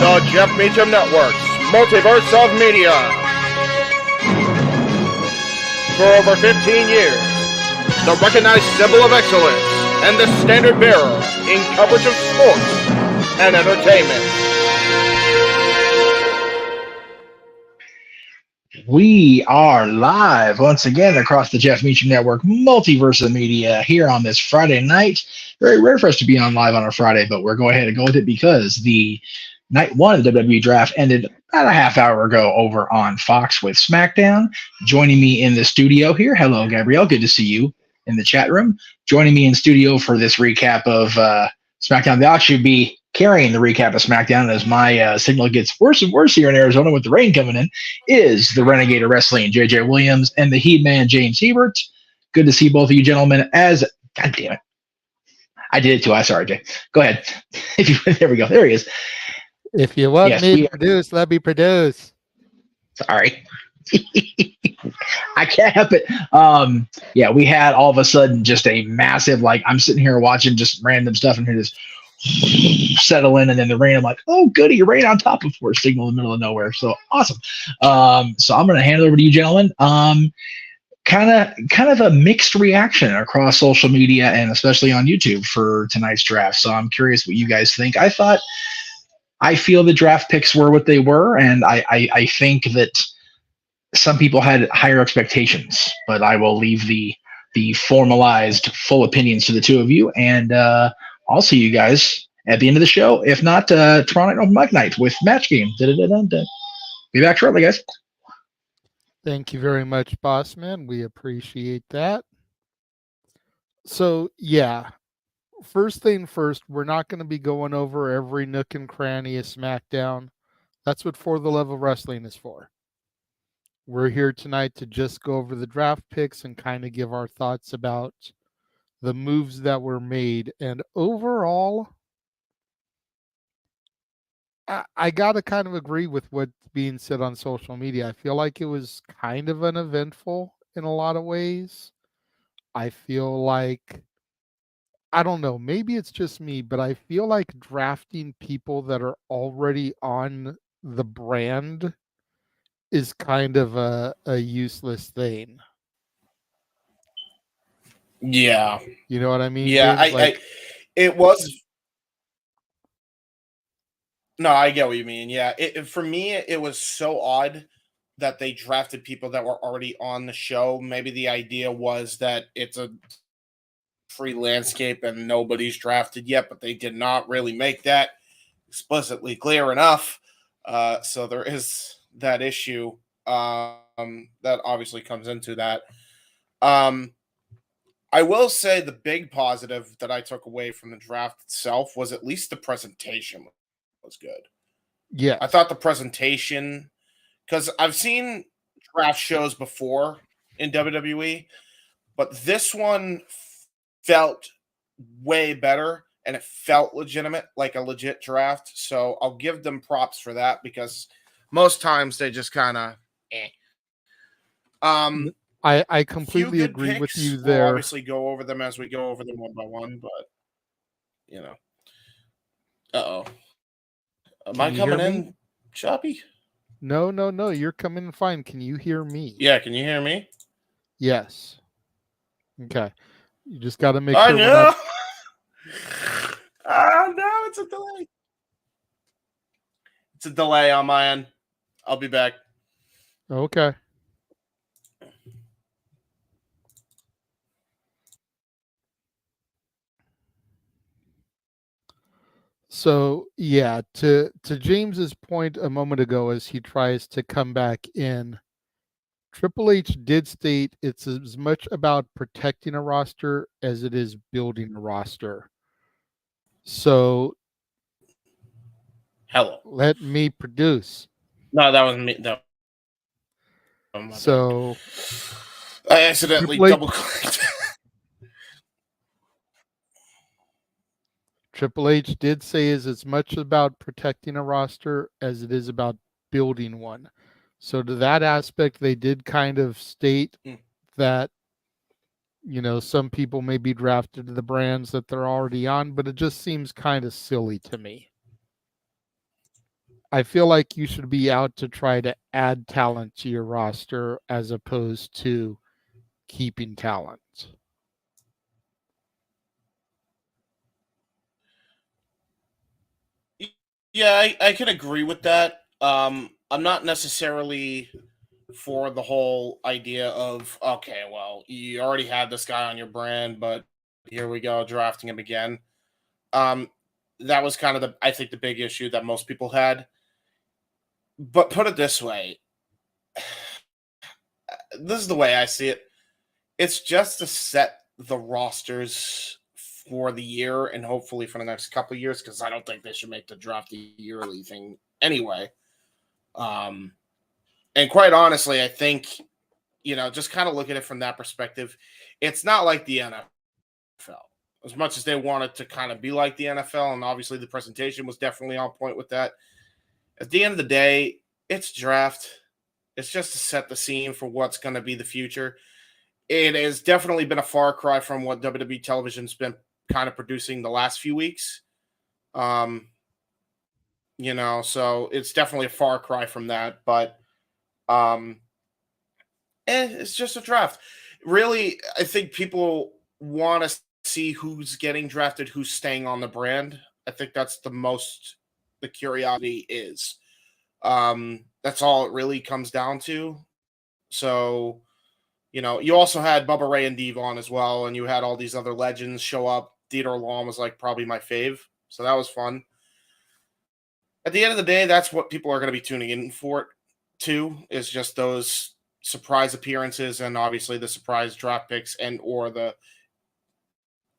the Jeff Meacham Network's Multiverse of Media. For over 15 years, the recognized symbol of excellence and the standard bearer in coverage of sports and entertainment. We are live once again across the Jeff Meacham Network Multiverse of Media here on this Friday night. Very rare for us to be on live on a Friday, but we're going ahead and go with it because the night one of the WWE Draft ended about a half hour ago over on Fox with SmackDown. Joining me in the studio here, hello, Gabrielle. Good to see you in the chat room. Joining me in studio for this recap of SmackDown. They'll actually be carrying the recap of SmackDown as my signal gets worse and worse here in Arizona with the rain coming in, is the Renegade of Wrestling, JJ Williams, and the He-Man, James Hebert. Good to see both of you gentlemen as, God damn it. I did it too. I'm sorry, Jay. Go ahead. There we go. There he is. If you want me to produce, let me produce. Sorry. I can't help it. Yeah, we had all of a sudden just a massive, like, I'm sitting here watching just random stuff and hear this settle in, and then the rain. I'm like, oh goody, rain on top of force signal in the middle of nowhere. So awesome. So I'm going to hand it over to you gentlemen. Kind of a mixed reaction across social media and especially on YouTube for tonight's draft. So I'm curious what you guys think. I feel the draft picks were what they were, and I think that some people had higher expectations, but I will leave the formalized full opinions to the two of you, and I'll see you guys at the end of the show. If not, tomorrow night open mic night with Match Game. Be back shortly, guys. Thank you very much, boss man. We appreciate that. So, yeah. First thing first, we're not going to be going over every nook and cranny of SmackDown. That's what For the Love of Wrestling is for. We're here tonight to just go over the draft picks and kind of give our thoughts about the moves that were made. And overall, I got to kind of agree with what's being said on social media. I feel like it was kind of uneventful in a lot of ways. I feel like, I don't know, maybe it's just me, but I feel like drafting people that are already on the brand is kind of a useless thing. Yeah. You know what I mean? Yeah, James? it was. No, I get what you mean. Yeah, for me, it was so odd that they drafted people that were already on the show. Maybe the idea was that it's a free landscape and nobody's drafted yet, but they did not really make that explicitly clear enough. So there is that issue that obviously comes into that. I will say the big positive that I took away from the draft itself was at least the presentation was good. Yeah. I thought the presentation, because I've seen draft shows before in WWE, but this one felt way better and it felt legitimate, like a legit draft. So I'll give them props for that, because most times they just kind of I completely agree with you there. We'll obviously go over them as we go over them one by one, but you know. Uh-oh. Am I coming in choppy? No. You're coming in fine. Can you hear me? Yeah, can you hear me? Yes. Okay. You just got to make sure. No, it's a delay. It's a delay on my end. I'll be back. Okay. So, yeah, to James's point a moment ago, as he tries to come back in, Triple H did state it's as much about protecting a roster as it is building a roster. So, hello. Let me produce. No, that was me. That. So, I accidentally double-clicked. Triple H did say is as much about protecting a roster as it is about building one. So to that aspect, they did kind of state that, you know, some people may be drafted to the brands that they're already on, but it just seems kind of silly to me. I feel like you should be out to try to add talent to your roster as opposed to keeping talent. Yeah, I can agree with that. I'm not necessarily for the whole idea of, okay, well, you already had this guy on your brand, but here we go, drafting him again. Um, that was kind of I think the big issue that most people had. But put it this way, this is the way I see it. It's just to set the rosters for the year and hopefully for the next couple of years, because I don't think they should make the draft a yearly thing anyway. And quite honestly, I think, just kind of look at it from that perspective. It's not like the NFL. As much as they wanted to kind of be like the NFL, and obviously the presentation was definitely on point with that. At the end of the day, it's draft. It's just to set the scene for what's going to be the future. It has definitely been a far cry from what WWE television's been kind of producing the last few weeks. So it's definitely a far cry from that. But it's just a draft. Really, I think people want to see who's getting drafted, who's staying on the brand. I think that's the curiosity is. That's all it really comes down to. So, you also had Bubba Ray and Devon as well, and you had all these other legends show up. Theodore Long was like probably my fave, so that was fun. At the end of the day, that's what people are going to be tuning in for too, is just those surprise appearances and obviously the surprise draft picks or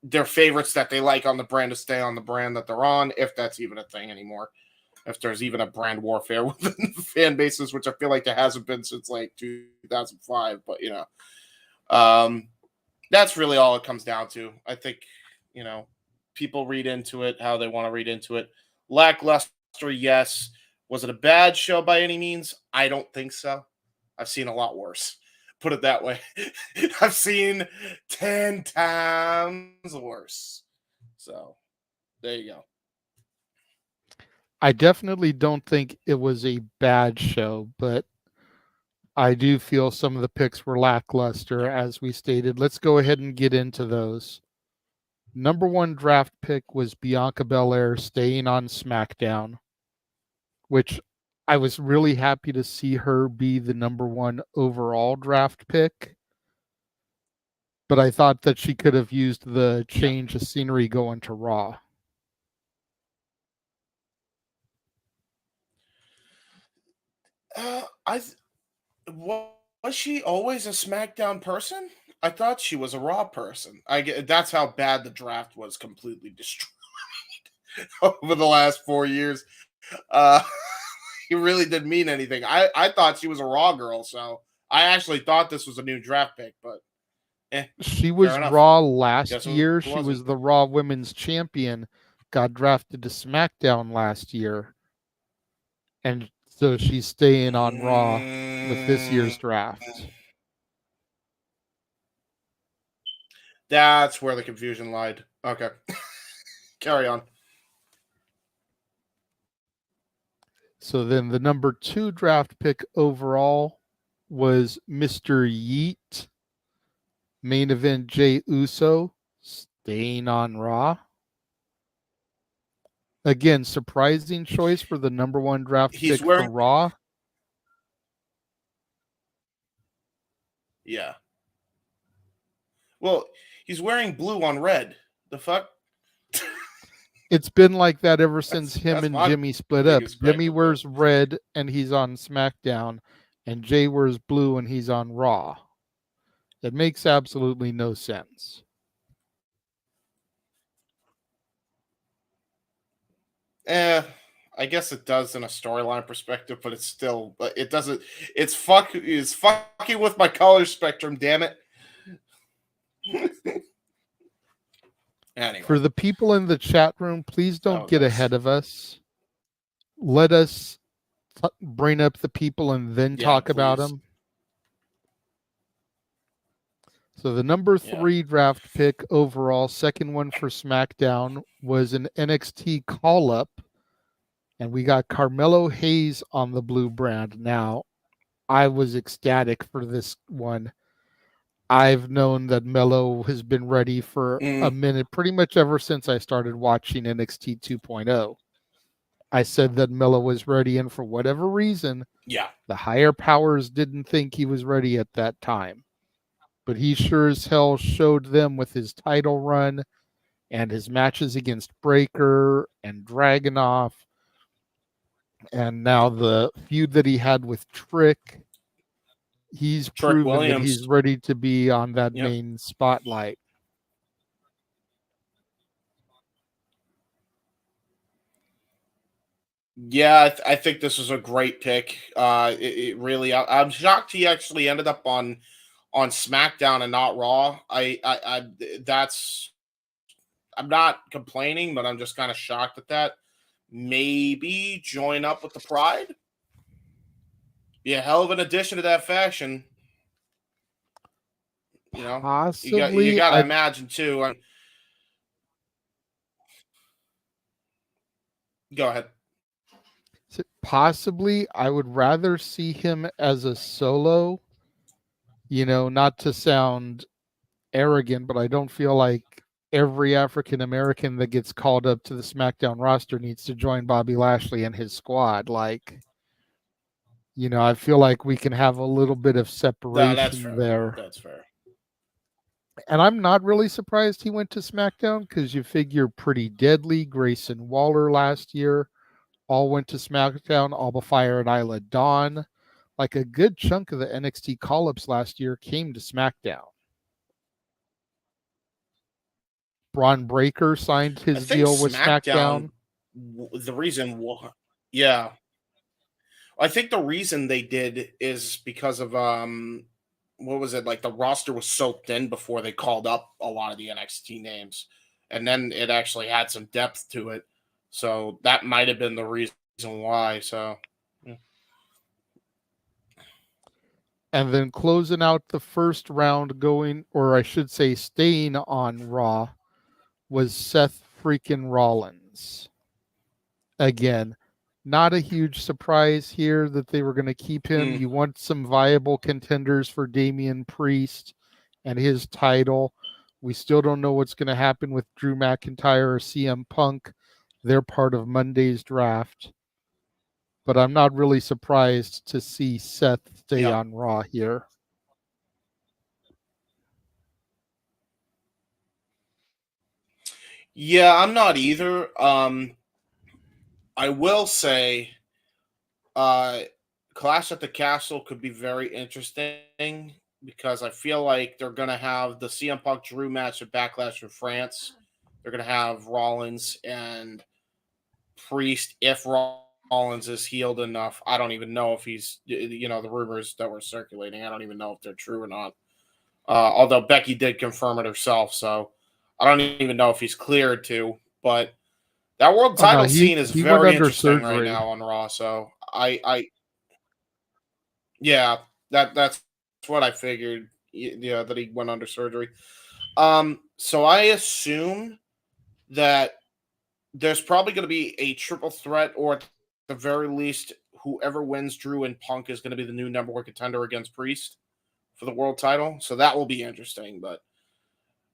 their favorites that they like on the brand to stay on the brand that they're on, if that's even a thing anymore. If there's even a brand warfare within the fan bases, which I feel like there hasn't been since like 2005, but that's really all it comes down to. I think, people read into it how they want to read into it. Lackluster, yes. Was it a bad show by any means? I don't think so. I've seen a lot worse. Put it that way. I've seen 10 times worse. So there you go. I definitely don't think it was a bad show, but I do feel some of the picks were lackluster, as we stated. Let's go ahead and get into those. Number 1 draft pick was Bianca Belair staying on SmackDown, which I was really happy to see her be the number 1 overall draft pick. But I thought that she could have used the change of scenery going to Raw. Was she always a SmackDown person? I thought she was a Raw person. That's how bad the draft was completely destroyed over the last 4 years. It really didn't mean anything. I thought she was a Raw girl, so I actually thought this was a new draft pick, but she was Raw last year. She wasn't. was the Raw Women's Champion, got drafted to SmackDown last year. And so she's staying on Raw with this year's draft. That's where the confusion lied. Okay. Carry on. So then the number 2 draft pick overall was Mr. Yeet. Main event Jey Uso staying on Raw. Again, surprising choice for the number 1 draft pick for Raw. Yeah. Well, he's wearing blue on red. The fuck? It's been like that ever since him and Jimmy split up. Jimmy wears red and he's on SmackDown, and Jey wears blue and he's on Raw. It makes absolutely no sense. I guess it does in a storyline perspective, but it doesn't. It's fucking with my color spectrum, damn it. Anyway. For the people in the chat room, please don't get ahead of us. Let us bring up the people and then talk about them. So the number 3 draft pick overall, second one for SmackDown, was an NXT call-up, and we got Carmelo Hayes on the blue brand. Now, I was ecstatic for this one. I've known that Melo has been ready for a minute, pretty much ever since I started watching NXT 2.0. I said that Melo was ready, and for whatever reason, the higher powers didn't think he was ready at that time. But he sure as hell showed them with his title run and his matches against Breaker and Dragunov, and now the feud that he had with Trick. He's proven that he's ready to be on that main spotlight. Yeah, I think this was a great pick. It really, I'm shocked he actually ended up on SmackDown and not Raw. I'm not complaining, but I'm just kind of shocked at that. Maybe join up with the Pride. Be a hell of an addition to that faction. You know, possibly. You gotta imagine too. Go ahead. Possibly, I would rather see him as a solo. You know, not to sound arrogant, but I don't feel like every African American that gets called up to the SmackDown roster needs to join Bobby Lashley and his squad. Like, you know, I feel like we can have a little bit of separation there. That's fair. And I'm not really surprised he went to SmackDown, because you figure Pretty Deadly, Grayson Waller last year, all went to SmackDown. Alba Fire and Isla Dawn. Like, a good chunk of the NXT call-ups last year came to SmackDown. Braun Breaker signed his deal with SmackDown. The reason, yeah, I think the reason they did is because of what was it, like the roster was so thin before they called up a lot of the NXT names, and then it actually had some depth to it. So that might have been the reason why. So, yeah. And then closing out the first round, going, or I should say staying on Raw, was Seth freaking Rollins. Again, not a huge surprise here that they were going to keep him. You want some viable contenders for Damian Priest and his title. We still don't know what's going to happen with Drew McIntyre or CM Punk. They're part of Monday's draft. But I'm not really surprised to see Seth stay on Raw here. Yeah, I'm not either. I will say Clash at the Castle could be very interesting, because I feel like they're going to have the CM Punk Drew match at Backlash in France. They're going to have Rollins and Priest if Rollins is healed enough. I don't even know if he's, the rumors that were circulating, I don't even know if they're true or not. Although Becky did confirm it herself, so I don't even know if he's cleared to. But that world title scene is very interesting right now on Raw. So yeah, that's what I figured. Yeah, that he went under surgery. So I assume that there's probably going to be a triple threat, or at the very least, whoever wins Drew and Punk is going to be the new number one contender against Priest for the world title. So that will be interesting. But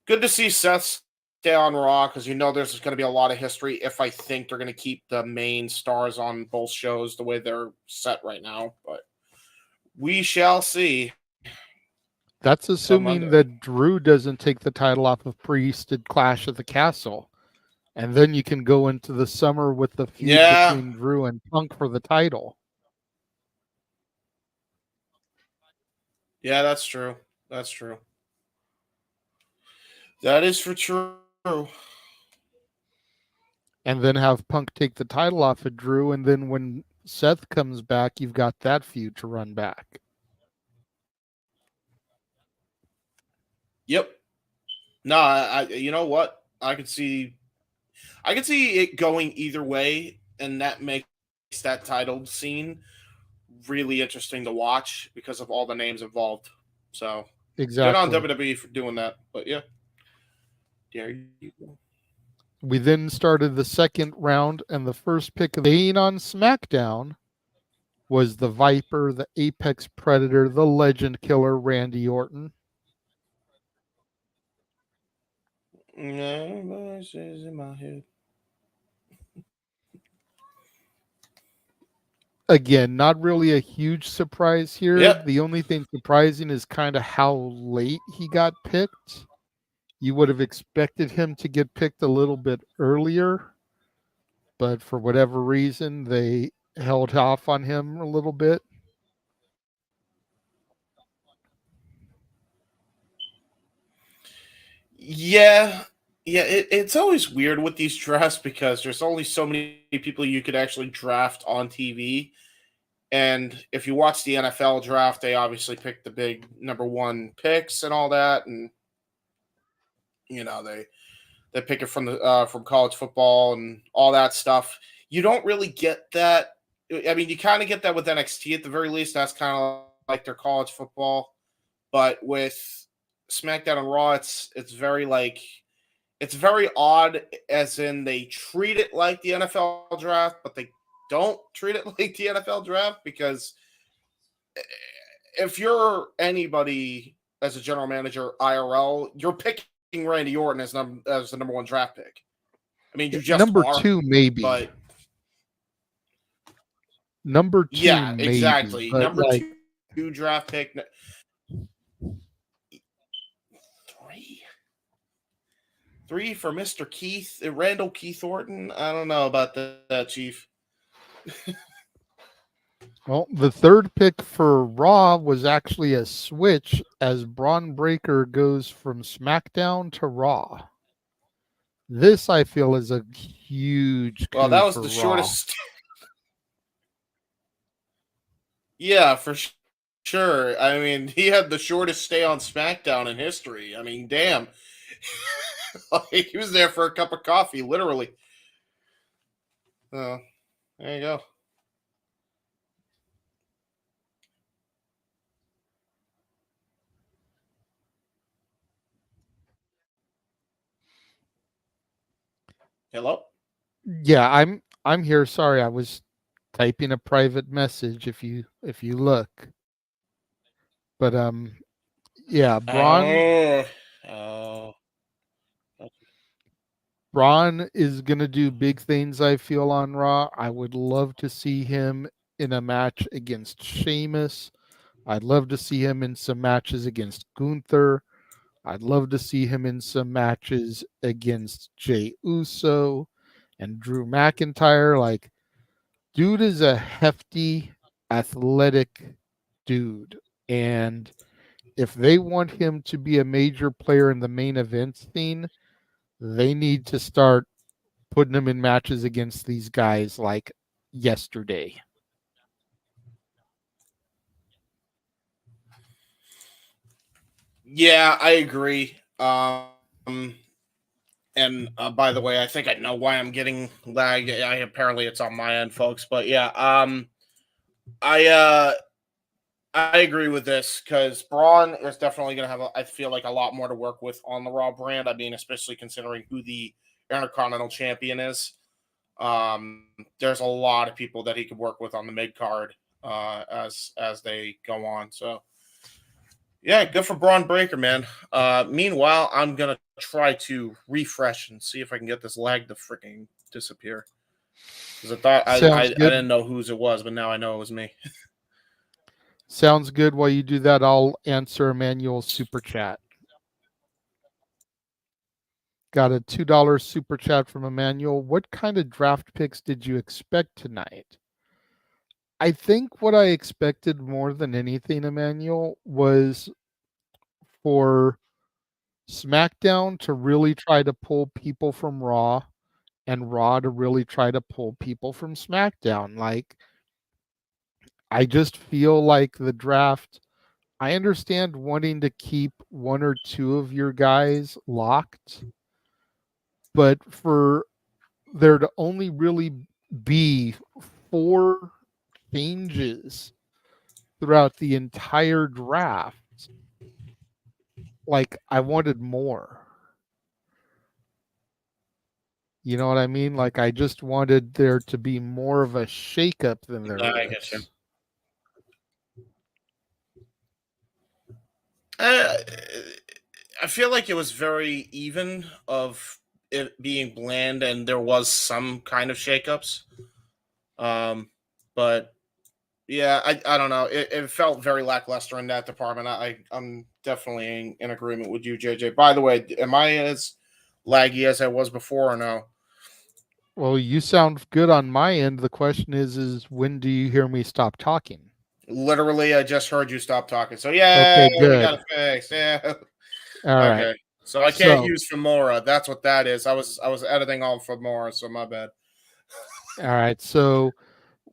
good to see Seth stay on Raw, because there's going to be a lot of history if I think they're going to keep the main stars on both shows the way they're set right now. But we shall see. That's assuming that Drew doesn't take the title off of Priest at Clash at the Castle. And then you can go into the summer with the feud between Drew and Punk for the title. Yeah, that's true. That's true. That is for true. And then have Punk take the title off of Drew, and then when Seth comes back, you've got that feud to run back. Yep. No, you know what? I could see it going either way, and that makes that title scene really interesting to watch because of all the names involved. So exactly, good on WWE for doing that. But yeah, there you go. We then started the second round, and the first pick of the on SmackDown was the Viper, the Apex Predator, the Legend Killer, Randy Orton. No voices in my head. Again, not really a huge surprise here. Yep. The only thing surprising is kind of how late he got picked. You would have expected him to get picked a little bit earlier, but for whatever reason, they held off on him a little bit. Yeah. Yeah, it's always weird with these drafts because there's only so many people you could actually draft on TV. And if you watch the NFL draft, they obviously pick the big number one picks and all that. And, you know, they pick it from college football and all that stuff. You don't really get that. I mean, you kind of get that with NXT at the very least. That's kind of like their college football. But with SmackDown and Raw, it's very like it's very odd, as in they treat it like the NFL draft, but they don't treat it like the NFL draft, because if you're anybody as a general manager IRL, you're picking Randy Orton as the number one draft pick. I mean, you just number are, 2, maybe. but number 2, yeah, maybe, exactly. but Number like, two draft pick. Three for Mr. Keith, Randall Keith Orton. I don't know about that, Chief. well, the third pick for Raw was actually a switch, as Braun Breaker goes from SmackDown to Raw. This, I feel, is a huge coup. Well, that was for the Raw. shortest. Yeah, for sure. I mean, he had the shortest stay on SmackDown in history. I mean, damn. He was there for a cup of coffee, literally. There you go. Hello? Yeah, I'm here. Sorry, I was typing a private message if you look. But yeah, Braun is going to do big things, I feel, on Raw. I would love to see him in a match against Sheamus. I'd love to see him in some matches against Gunther. I'd love to see him in some matches against Jey Uso and Drew McIntyre. Like, dude is a hefty, athletic dude. And if they want him to be a major player in the main event scene, they need to start putting him in matches against these guys like yesterday. Yeah, I agree. And by the way, I think I know why I'm getting lag. Apparently it's on my end, folks. But yeah, I agree with this, because Braun is definitely going to have, I feel like, a lot more to work with on the Raw brand. I mean, especially considering who the Intercontinental Champion is. There's a lot of people that he could work with on the mid card as they go on. So yeah, good for Braun Breaker, man. Meanwhile, I'm gonna try to refresh and see if I can get this lag to freaking disappear. Because I thought I didn't know whose it was, but now I know it was me. Sounds good. While you do that, I'll answer Emmanuel's super chat. Got a $2 super chat from Emmanuel. What kind of draft picks did you expect tonight? I think what I expected more than anything, Emmanuel, was for SmackDown to really try to pull people from Raw, and Raw to really try to pull people from SmackDown. Like, I just feel like the draft, I understand wanting to keep one or two of your guys locked, but for there to only really be 4 changes throughout the entire draft, like, I wanted more. You know what I mean? Like, I just wanted there to be more of a shakeup than there I get you. is. I feel like it was very even of it being bland, and there was some kind of shakeups. But yeah, I don't know. It felt very lackluster in that department. I'm definitely in agreement with you, JJ. By the way, am I as laggy as I was before or no? Well, you sound good on my end. The question is when do you hear me stop talking? Literally, I just heard you stop talking. So yeah, Okay, we got good. it fixed. Yeah. All right. Okay. So I can't So, use Femora. That's what that is. I was editing on Femora, so my bad. all right. So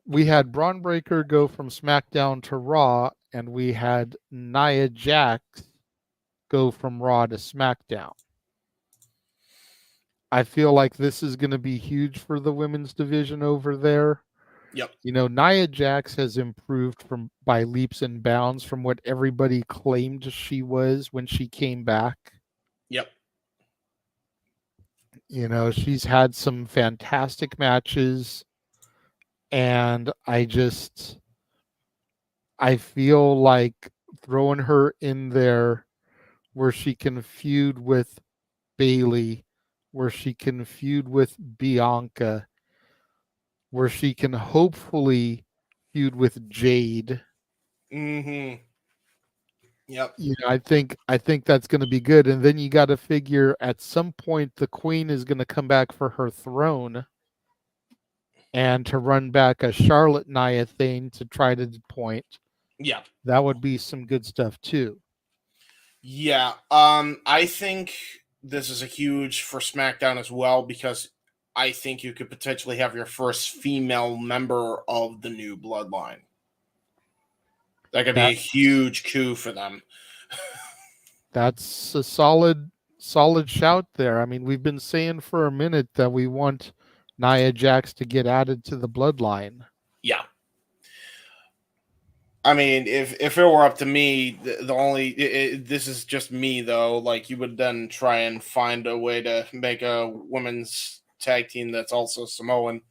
we had Braun Breaker go from SmackDown to Raw, and we had Nia Jax go from Raw to SmackDown. I feel like this is going to be huge for the women's division over there. Yep. You know, Nia Jax has improved from by leaps and bounds from what everybody claimed she was when she came back. Yep. You know, she's had some fantastic matches, and I feel like throwing her in there where she can feud with Bailey, where she can feud with Bianca, where she can hopefully feud with Jade. Mm-hmm. Yep. You know, I think that's going to be good. And then you got to figure at some point the Queen is going to come back for her throne, and to run back a Charlotte Nia thing to try to point. Yeah. That would be some good stuff too. Yeah. I think this is a huge for SmackDown as well because I think you could potentially have your first female member of the new bloodline. That could be a huge coup for them. That's a solid shout there. I mean, we've been saying for a minute that we want Nia Jax to get added to the bloodline. Yeah. I mean, if it were up to me, the only this is just me though. Like you would then try and find a way to make a women's tag team that's also Samoan.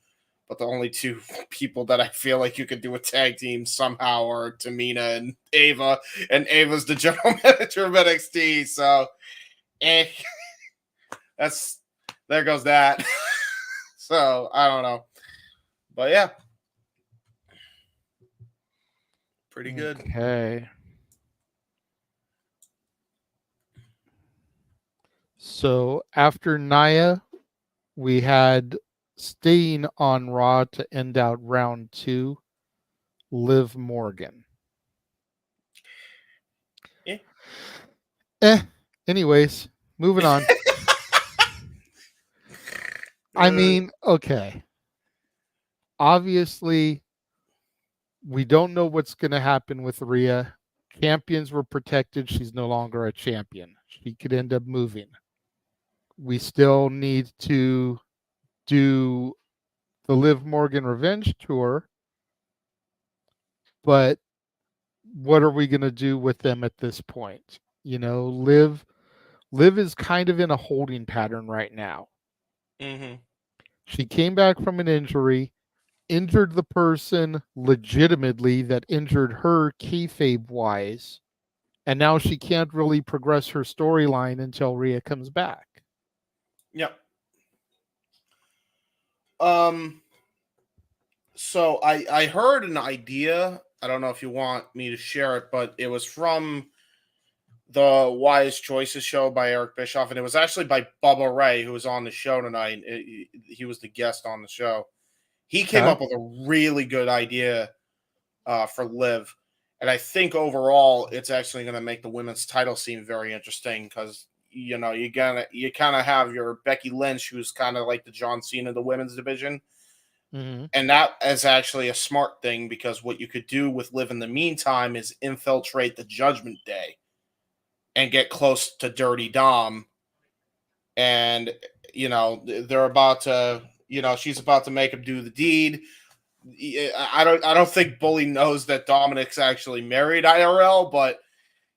But the only two people that I feel like you could do a tag team somehow are Tamina and Ava, and Ava's the general manager of NXT. So, that's there goes that. So I don't know, but yeah. Pretty good. Okay. So after Nia, we had staying on Raw to end out round 2, Liv Morgan. Anyways, moving on. I mean, okay. Obviously, we don't know what's going to happen with Rhea. Champions were protected. She's no longer a champion. She could end up moving. We still need to do the Liv Morgan Revenge Tour. But what are we going to do with them at this point? You know, Liv is kind of in a holding pattern right now. Mm-hmm. She came back from an injury, injured the person legitimately that injured her kayfabe wise, and now she can't really progress her storyline until Rhea comes back. Yep. So I heard an idea. I don't know if you want me to share it, but it was from the Wise Choices show by Eric Bischoff, and it was actually by Bubba Ray, who was on the show tonight. He was the guest on the show. He came up with a really good idea for Liv, and I think overall it's actually going to make the women's title scene very interesting because you know you kind of have your Becky Lynch, who's kind of like the John Cena of the women's division. Mm-hmm. And that is actually a smart thing because what you could do with Liv in the meantime is infiltrate the Judgment Day and get close to Dirty Dom. And, you know, they're about to, you know, she's about to make him do the deed. I don't think Bully knows that Dominic's actually married IRL, but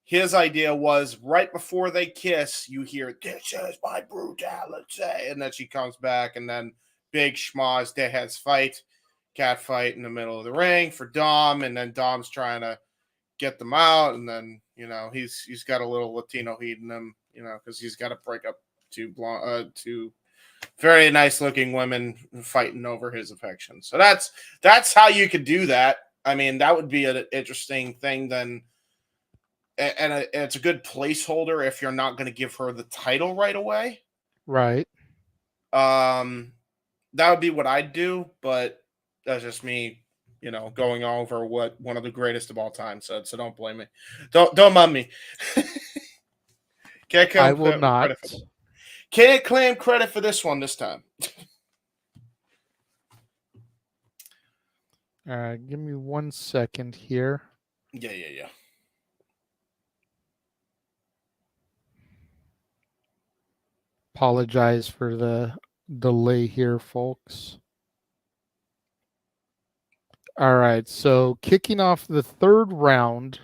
his idea was right before they kiss, you hear, "This is my brutality," and then she comes back, and then big schmoz deadheads fight, cat fight in the middle of the ring for Dom, and then Dom's trying to get them out, and then he's got a little Latino heat in him, because he's got to break up two very nice looking women fighting over his affection. So that's how you could do that. I mean, that would be an interesting thing then. And it's a good placeholder if you're not going to give her the title right away. Right. That would be what I'd do, but that's just me, going over what one of the greatest of all time said. So don't blame me. Don't mind me. I will not. Can't claim credit for this one this time. All right, give me 1 second here. Yeah. Apologize for the delay here, folks. All right, so kicking off the third round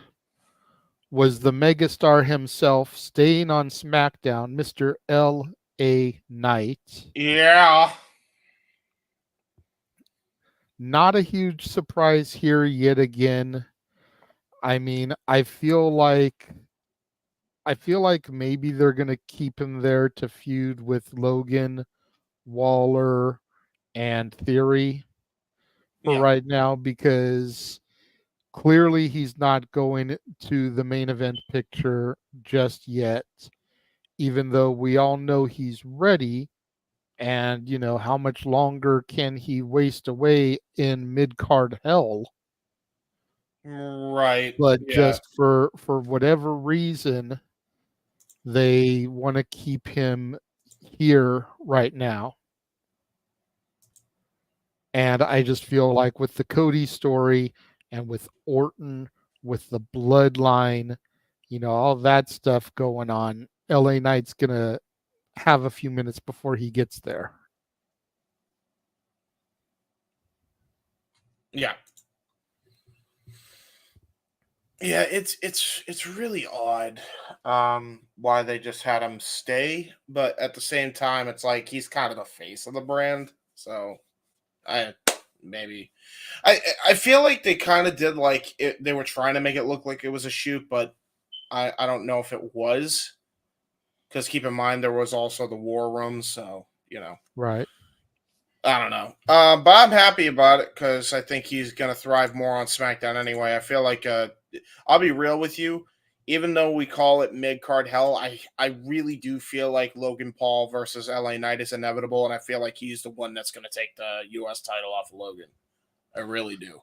was the megastar himself, staying on SmackDown, Mr. L.A. Knight. Yeah. Not a huge surprise here yet again. I mean, I feel like maybe they're going to keep him there to feud with Logan, Waller, and Theory for right now, because clearly he's not going to the main event picture just yet, even though we all know he's ready. And, how much longer can he waste away in mid-card hell? Right. But just for whatever reason, they want to keep him here right now. And I just feel like with the Cody story and with Orton, with the bloodline, all that stuff going on, LA Knight's going to have a few minutes before he gets there. Yeah. Yeah, it's really odd why they just had him stay, but at the same time it's like he's kind of the face of the brand. So I feel like they kind of did like it, they were trying to make it look like it was a shoot, but I don't know if it was, because keep in mind there was also the war room, so Right. I don't know. But I'm happy about it because I think he's going to thrive more on SmackDown anyway. I feel like I'll be real with you. Even though we call it mid-card hell, I really do feel like Logan Paul versus LA Knight is inevitable, and I feel like he's the one that's going to take the U.S. title off of Logan. I really do.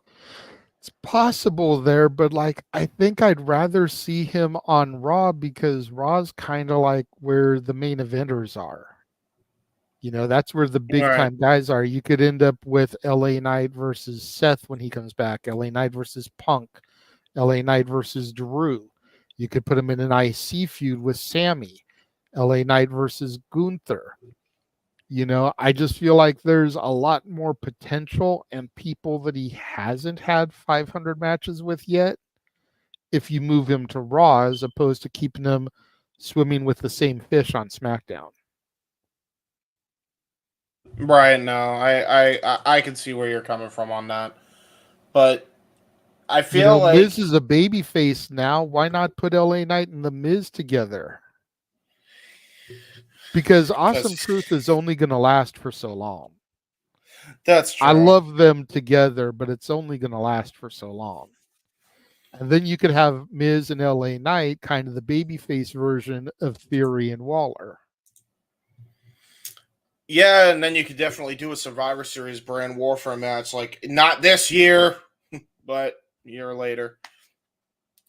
It's possible there, but I think I'd rather see him on Raw, because Raw's kind of like where the main eventers are. That's where the big time guys are. You could end up with LA Knight versus Seth when he comes back, LA Knight versus Punk, LA Knight versus Drew. You could put him in an IC feud with Sammy, LA Knight versus Gunther. I just feel like there's a lot more potential and people that he hasn't had 500 matches with yet if you move him to Raw, as opposed to keeping him swimming with the same fish on SmackDown. Right. No, I can see where you're coming from on that, but I feel like Miz is a baby face now. Why not put LA Knight and the Miz together? Because Awesome Truth is only going to last for so long. That's true. I love them together, but it's only going to last for so long. And then you could have Miz and LA Knight, kind of the babyface version of Theory and Waller. Yeah, and then you could definitely do a Survivor Series brand warfare match, like not this year, but a year later.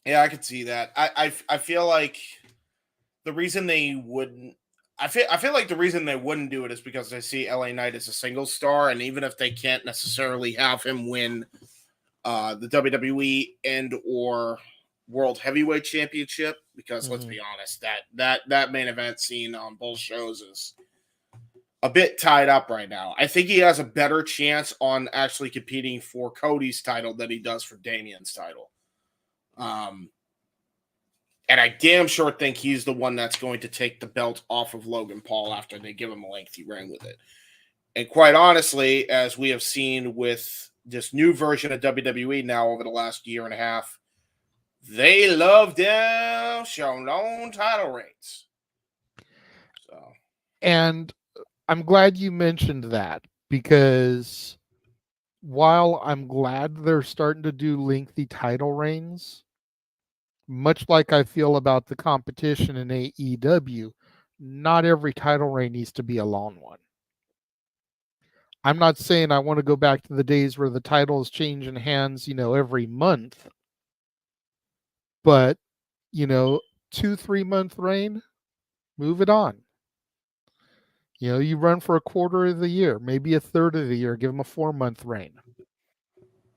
Yeah, I could see that. I feel like the reason they wouldn't. I feel like the reason they wouldn't do it is because they see LA Knight as a single star, and even if they can't necessarily have him win the WWE and or World Heavyweight Championship, because let's be honest, that main event scene on both shows is a bit tied up right now. I think he has a better chance on actually competing for Cody's title than he does for Damian's title. And And I damn sure think he's the one that's going to take the belt off of Logan Paul after they give him a lengthy reign with it. And quite honestly, as we have seen with this new version of WWE now over the last year and a half, they love them showing long title reigns. So, and I'm glad you mentioned that, because while I'm glad they're starting to do lengthy title reigns, much like I feel about the competition in AEW, not every title reign needs to be a long one. I'm not saying I want to go back to the days where the titles change in hands, every month. But, 2-3 month reign, move it on. You run for a quarter of the year, maybe a third of the year, give them a 4-month reign.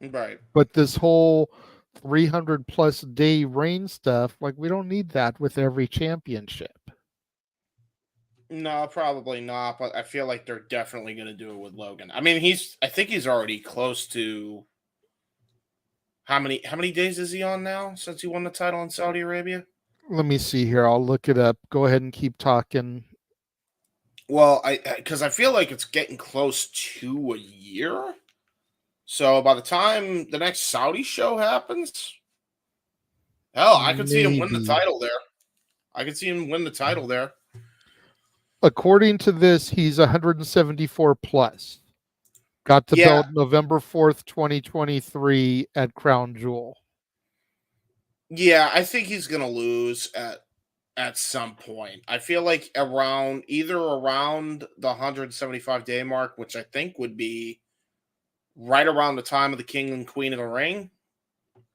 right. But this whole 300 plus day reign stuff, like, we don't need that with every championship. No, probably not. But I feel like they're definitely going to do it with Logan. I mean, I think he's already close to how many days is he on now since he won the title in Saudi Arabia? Let me see here. I'll look it up. Go ahead and keep talking. Well, because I feel like it's getting close to a year. So by the time the next Saudi show happens, hell, I could see him win the title there. I could see him win the title there. According to this, he's 174 plus. Got the belt November 4th, 2023 at Crown Jewel. Yeah, I think he's going to lose at some point. I feel like either around the 175 day mark, which I think would be right around the time of the King and Queen of the Ring.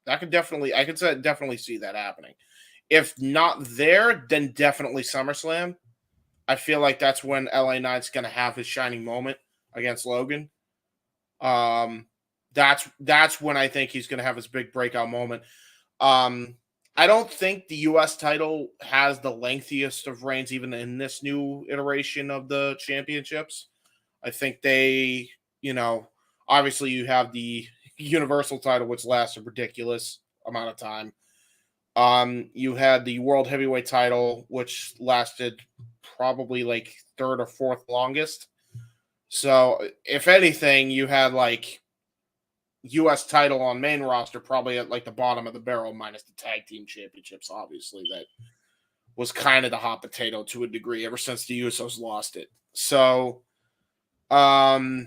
I could definitely see that happening. If not there, then definitely SummerSlam. I feel like that's when LA Knight's going to have his shining moment against Logan. That's when I think he's going to have his big breakout moment. I don't think the U.S. title has the lengthiest of reigns, even in this new iteration of the championships. I think they, obviously you have the Universal title, which lasts a ridiculous amount of time. You had the World Heavyweight title, which lasted probably like third or fourth longest. So if anything, you had like U.S. title on main roster probably at like the bottom of the barrel, minus the tag team championships, obviously, that was kind of the hot potato to a degree ever since the Usos lost it. So, yeah,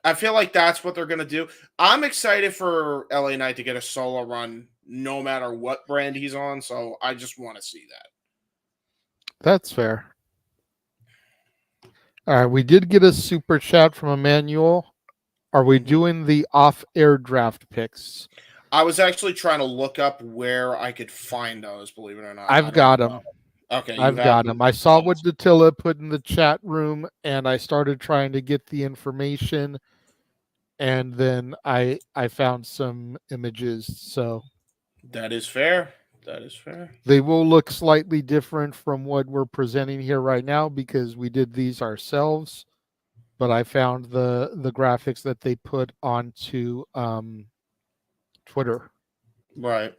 I feel like that's what they're going to do. I'm excited for LA Knight to get a solo run no matter what brand he's on, so I just want to see that. That's fair. All right, we did get a super chat from Emmanuel. Are we doing the off-air draft picks? I was actually trying to look up where I could find those, believe it or not. I've got them. Okay, I've got them. I saw what Dattila put in the chat room, and I started trying to get the information, and then I found some images. So that is fair. That is fair. They will look slightly different from what we're presenting here right now because we did these ourselves. But I found the graphics that they put onto Twitter. Right.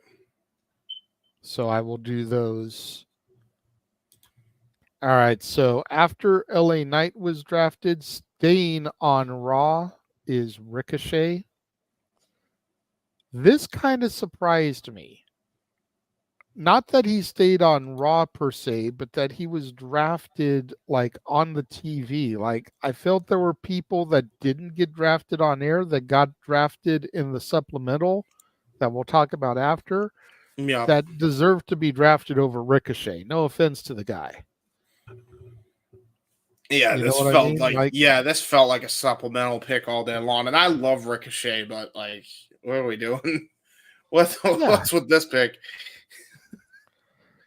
So I will do those. All right. So after LA Knight was drafted, staying on Raw is Ricochet. This kind of surprised me. Not that he stayed on Raw per se, but that he was drafted like on the TV. Like I felt there were people that didn't get drafted on air that got drafted in the supplemental that we'll talk about after. Yeah. That deserved to be drafted over Ricochet. No offense to the guy. Yeah, this felt this felt like a supplemental pick all day long. And I love Ricochet, but like, what are we doing? What's with this pick?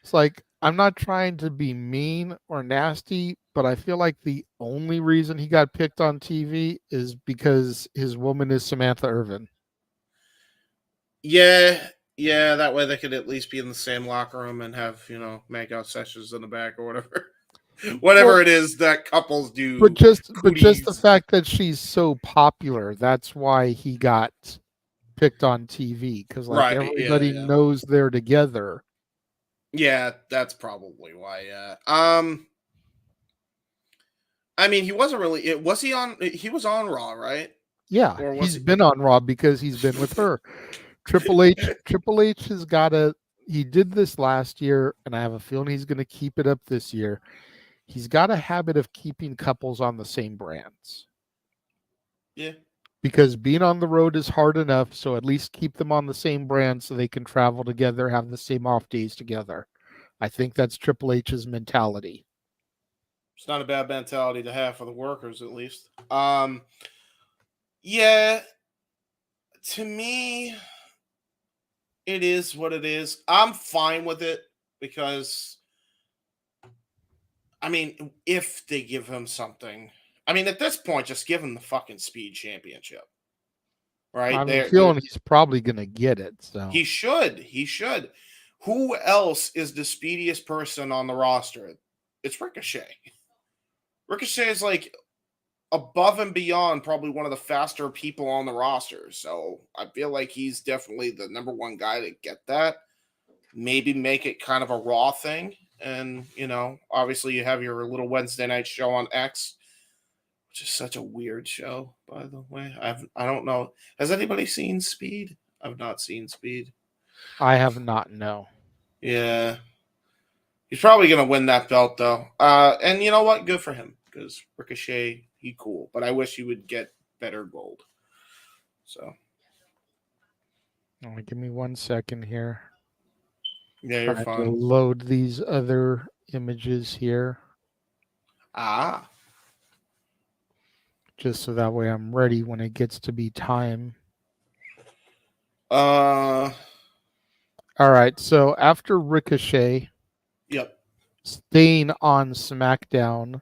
It's like, I'm not trying to be mean or nasty, but I feel like the only reason he got picked on TV is because his woman is Samantha Irvin. Yeah, that way they could at least be in the same locker room and have, make out sessions in the back or whatever. Whatever it is that couples do. But just the fact that she's so popular, that's why he got picked on TV because Right, everybody yeah. knows they're together. Yeah, that's probably why. Yeah. I mean, he wasn't really. Was he on? He was on Raw, right? Yeah, Or was he's he? been on Raw because he's been with her. Triple H has got to. He did this last year, and I have a feeling he's going to keep it up this year. He's got a habit of keeping couples on the same brands. Yeah. Because being on the road is hard enough, so at least keep them on the same brand so they can travel together, have the same off days together. I think that's Triple H's mentality. It's not a bad mentality to have for the workers, at least. Yeah. To me, it is what it is. I'm fine with it because, I mean, if they give him something, I mean, at this point, just give him the fucking Speed Championship. Right? I'm feeling he's probably going to get it. So he should. He should. Who else is the speediest person on the roster? It's Ricochet. Ricochet is like above and beyond probably one of the faster people on the roster. So I feel like he's definitely the number one guy to get that. Maybe make it kind of a Raw thing. And, you know, obviously you have your little Wednesday night show on X, which is such a weird show, by the way. I don't know. Has anybody seen Speed? I've not seen Speed. I have not, no. Yeah. He's probably going to win that belt, though. And you know what? Good for him. Because Ricochet, he cool. But I wish he would get better gold. So. Give me 1 second here. Yeah, you're Trying fine. to load these other images here. Just so that way I'm ready when it gets to be time. All right. So after Ricochet, yep, staying on SmackDown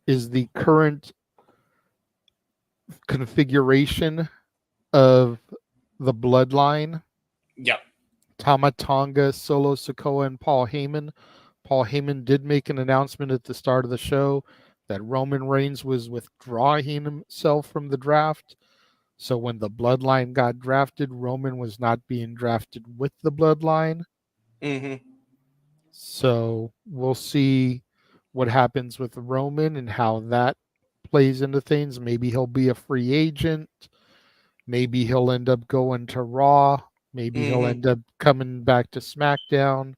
is the current configuration of the Bloodline. Yep. Tama Tonga, Solo Sikoa, and Paul Heyman. Paul Heyman did make an announcement at the start of the show that Roman Reigns was withdrawing himself from the draft. So when the Bloodline got drafted, Roman was not being drafted with the Bloodline. Mm-hmm. So we'll see what happens with Roman and how that plays into things. Maybe he'll be a free agent. Maybe he'll end up going to Raw. Maybe he'll end up coming back to SmackDown.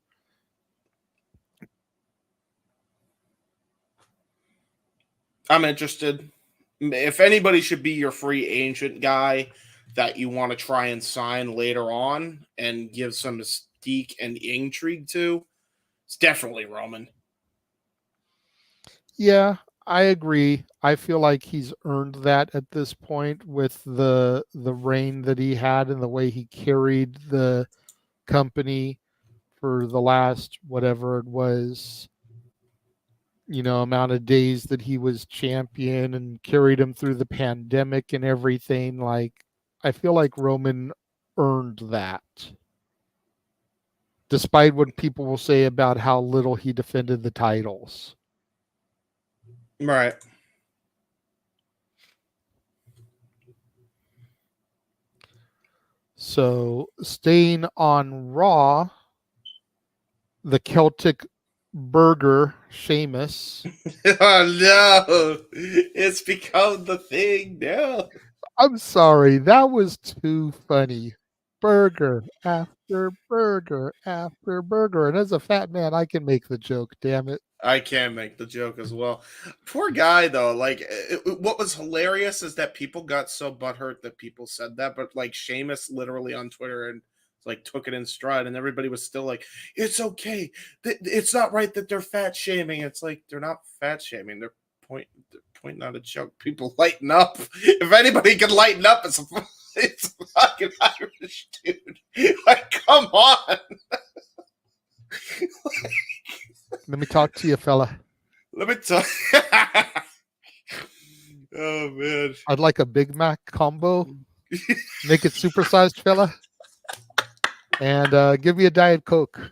I'm interested. If anybody should be your free agent guy that you want to try and sign later on and give some mystique and intrigue to, it's definitely Roman. Yeah, I agree. I feel like he's earned that at this point with the reign that he had and the way he carried the company for the last whatever it was, amount of days that he was champion and carried him through the pandemic and everything. Like, I feel like Roman earned that. Despite what people will say about how little he defended the titles. Right. So, staying on Raw, the Celtic burger, Sheamus. Oh, no. It's become the thing now. I'm sorry. That was too funny. Burger after burger after burger. And as a fat man, I can make the joke, damn it. I can make the joke as well. Poor guy, though. Like, what was hilarious is that people got so butthurt that people said that, but like Sheamus literally on Twitter and like took it in stride, and everybody was still like, "It's okay. It's not right that they're fat shaming." It's like they're not fat shaming. They're pointing out a joke. People lighten up. If anybody can lighten up, it's fucking Irish dude. Like, come on. Let me talk to you, fella. Let me talk. Oh, man. I'd like a Big Mac combo. Make it supersized, fella. And give me a Diet Coke.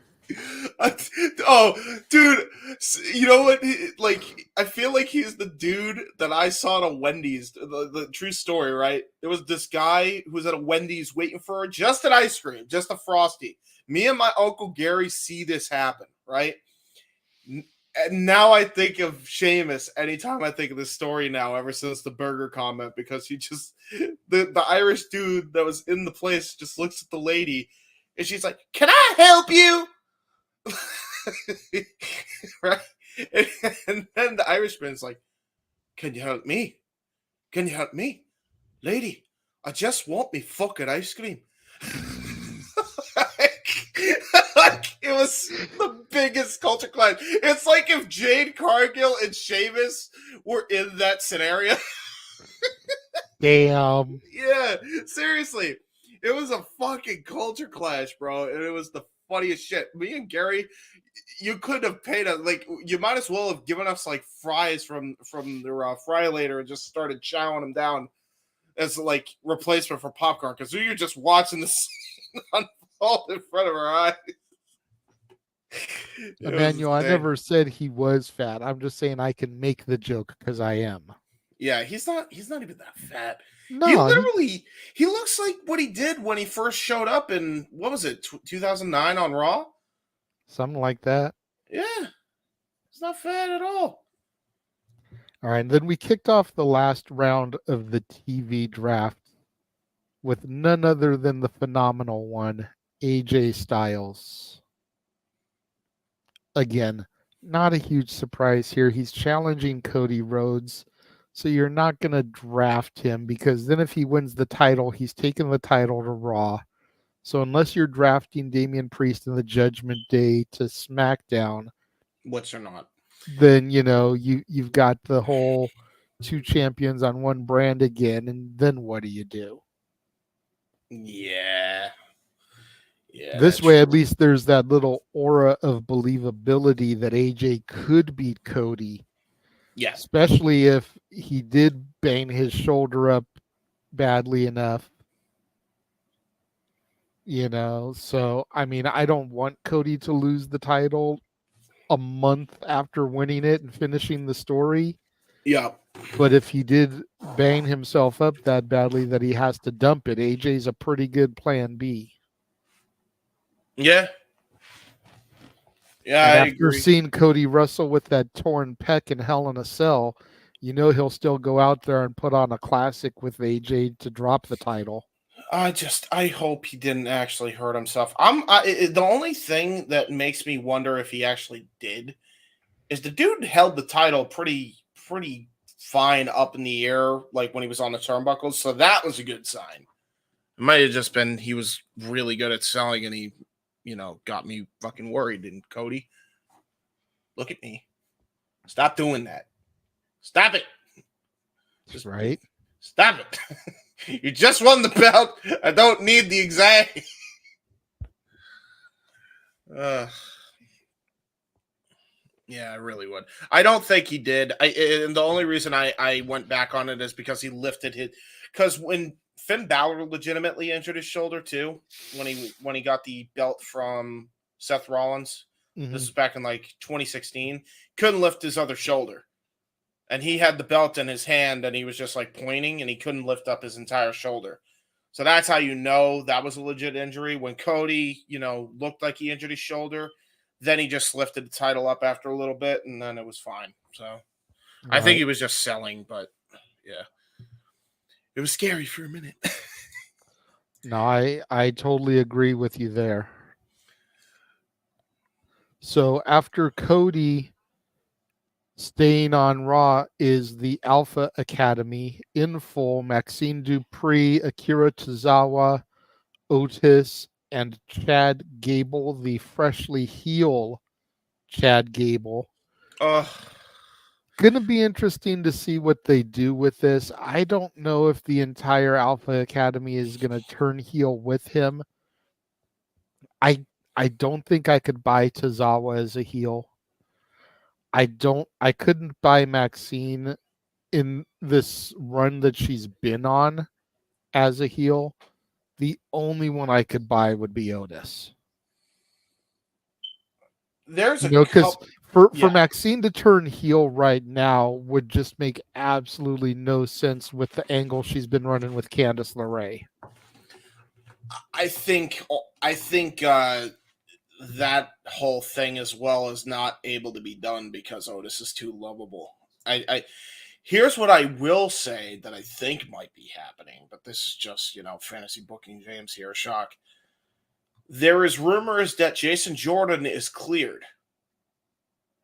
Oh, dude, you know what? Like, I feel like he's the dude that I saw at a Wendy's. The true story, right? There was this guy who was at a Wendy's waiting for just an ice cream, just a Frosty. Me and my Uncle Gary see this happen, right? And now I think of Sheamus anytime I think of this story now, ever since the burger comment, because he just, the Irish dude that was in the place just looks at the lady and she's like, "Can I help you?" Right? And then the Irishman's like, "Can you help me? Can you help me? Lady, I just want me fucking ice cream." Like, it was the biggest culture clash. It's like if Jade Cargill and Sheamus were in that scenario. Damn. Yeah, seriously. It was a fucking culture clash, bro. And it was the funniest shit. Me and Gary, you could have paid us, like, you might as well have given us like fries from the fry later and just started chowing them down as like replacement for popcorn, because we were just watching the scene unfold in front of our eyes. Emmanuel, I never said he was fat. I'm just saying I can make the joke because I am. Yeah, he's not even that fat. No, he looks like what he did when he first showed up in, what was it, 2009 on Raw? Something like that. Yeah. He's not fat at all. All right, and then we kicked off the last round of the TV draft with none other than the phenomenal one, AJ Styles. Again, not a huge surprise here. He's challenging Cody Rhodes. So you're not going to draft him, because then if he wins the title, he's taking the title to Raw. So unless you're drafting Damian Priest in the Judgment Day to SmackDown, which are not, then you've got the whole two champions on one brand again, and then what do you do? Yeah. This way, at least there's that little aura of believability that AJ could beat Cody. Yeah. Especially if he did bang his shoulder up badly enough. So, I mean, I don't want Cody to lose the title a month after winning it and finishing the story. Yeah. But if he did bang himself up that badly that he has to dump it, AJ's a pretty good plan B. Yeah. Yeah, and I after agree. seeing Cody wrestle with that torn pec in Hell in a Cell, he'll still go out there and put on a classic with AJ to drop the title. I hope he didn't actually hurt himself. The only thing that makes me wonder if he actually did is the dude held the title pretty fine up in the air, like when he was on the turnbuckles. So that was a good sign. It might have just been he was really good at selling, and he, got me fucking worried. And Cody, look at me. Stop doing that. Stop it. Just right. Stop it. You just won the belt. I don't need the anxiety. Yeah, I really would. I don't think he did. And the only reason I went back on it is because he lifted his. Because when Finn Balor legitimately injured his shoulder too, when he got the belt from Seth Rollins, this was back in like 2016, couldn't lift his other shoulder. And he had the belt in his hand, and he was just like pointing, and he couldn't lift up his entire shoulder. So that's how that was a legit injury. When Cody, looked like he injured his shoulder, then he just lifted the title up after a little bit, and then it was fine. So I think he was just selling, but yeah. It was scary for a minute. No, I totally agree with you there. So after Cody staying on Raw is the Alpha Academy in full. Maxine Dupree, Akira Tozawa, Otis, and Chad Gable, the freshly heel Chad Gable. Going to be interesting to see what they do with this. I don't know if the entire Alpha Academy is going to turn heel with him. I don't think I could buy Tozawa as a heel. I couldn't buy Maxine in this run that she's been on as a heel. The only one I could buy would be Otis. there's You a know, because couple. for Yeah, Maxine to turn heel right now would just make absolutely no sense with the angle she's been running with Candice LeRae. I think that whole thing as well is not able to be done because Otis is too lovable. I here's what I will say that I think might be happening, but this is just fantasy booking James here. Shock. There is rumors that Jason Jordan is cleared,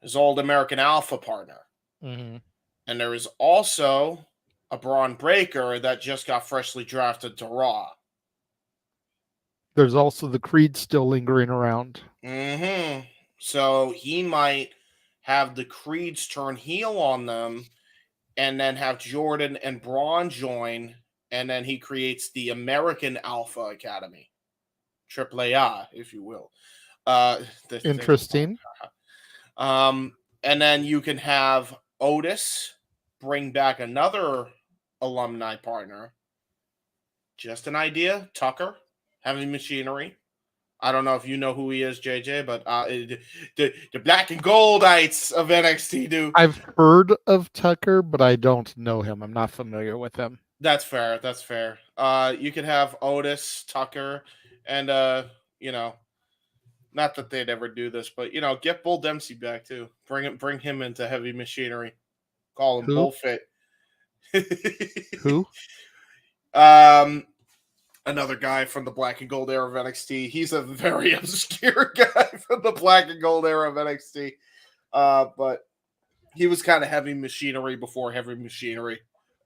his old American Alpha partner, and there is also a Braun Breaker that just got freshly drafted to Raw. There's also the Creed still lingering around. So he might have the Creeds turn heel on them and then have Jordan and Braun join, and then he creates the American Alpha Academy. AAA, if you will. Interesting. And then you can have Otis bring back another alumni partner. Just an idea. Tucker, Heavy Machinery. I don't know if you know who he is, JJ, but the black and goldites of NXT do. I've heard of Tucker, but I don't know him. I'm not familiar with him. That's fair. That's fair. You could have Otis, Tucker, and not that they'd ever do this, but get Bull Dempsey back too. Bring him into Heavy Machinery. Call him Who? Bullfit. Who? Another guy from the Black and Gold era of NXT. He's a very obscure guy from the Black and Gold era of NXT. But he was kind of Heavy Machinery before Heavy Machinery,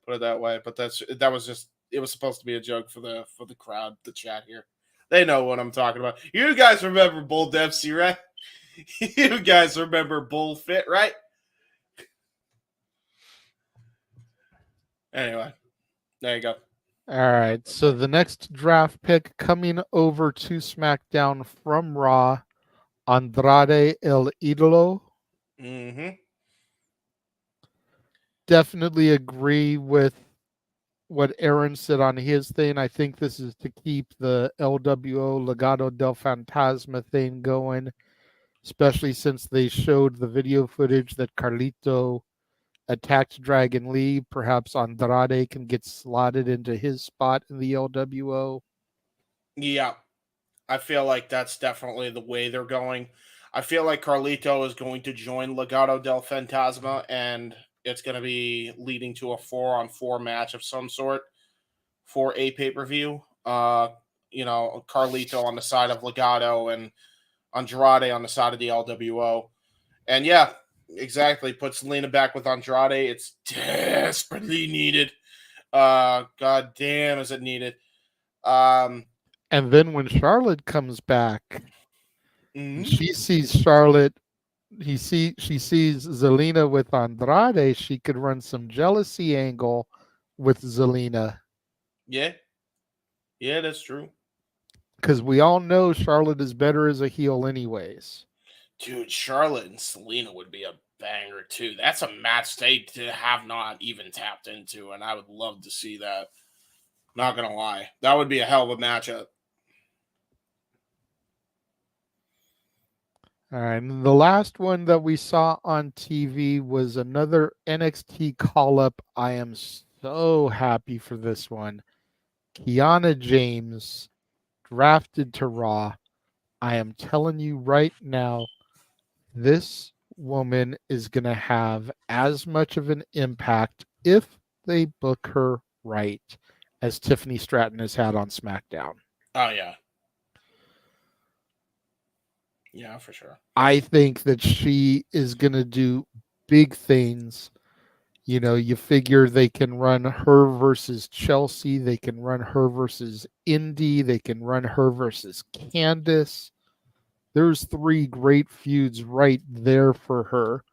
put it that way. But it was supposed to be a joke for the crowd, the chat here. They know what I'm talking about. You guys remember Bull Dempsey, right? You guys remember Bull Fit, right? Anyway, there you go. All right. So the next draft pick coming over to SmackDown from Raw, Andrade El Idolo. Definitely agree with what Aaron said on his thing. I think this is to keep the LWO Legado del Fantasma thing going, especially since they showed the video footage that Carlito attacked Dragon Lee. Perhaps Andrade can get slotted into his spot in the LWO. Yeah, I feel like that's definitely the way they're going. I feel like Carlito is going to join Legado del Fantasma, and it's going to be leading to a 4-on-4 match of some sort for a pay-per-view. Carlito on the side of Legado and Andrade on the side of the LWO. And yeah, exactly. Put Selena back with Andrade. It's desperately needed. God damn, is it needed. And then when Charlotte comes back, she sees Charlotte. She sees Zelina with Andrade. She could run some jealousy angle with Zelina. Yeah, that's true. Because we all know Charlotte is better as a heel, anyways. Dude, Charlotte and Selena would be a banger too. That's a match they have not even tapped into, and I would love to see that. Not gonna lie, that would be a hell of a matchup. All right, and the last one that we saw on TV was another NXT call-up. I am so happy for this one. Keana James drafted to Raw. I am telling you right now, this woman is going to have as much of an impact if they book her right as Tiffany Stratton has had on SmackDown. Oh, yeah. Yeah, for sure. I think that she is going to do big things. You know, you figure they can run her versus Chelsea. They can run her versus Indy. They can run her versus Candice. There's 3 great feuds right there for her.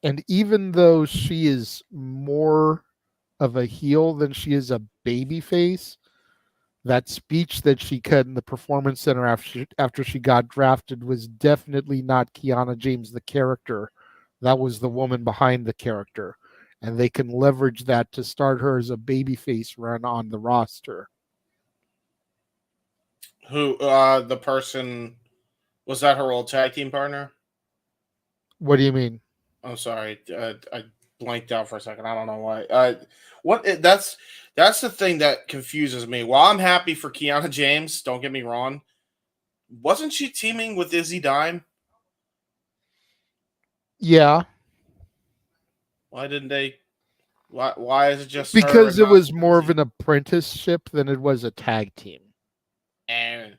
And even though she is more of a heel than she is a babyface, that speech that she cut in the Performance Center after she got drafted was definitely not Keana James, the character. That was the woman behind the character. And they can leverage that to start her as a babyface run on the roster. Who, the person, was that her old tag team partner? What do you mean? I'm sorry. I blanked out for a second. I don't know why. That's the thing that confuses me. While I'm happy for Keana James, don't get me wrong. Wasn't she teaming with Izzy Dime? Yeah, Why didn't they? Why is it just her? because And it not was more of Izzy? an apprenticeship than it was a tag team. Okay,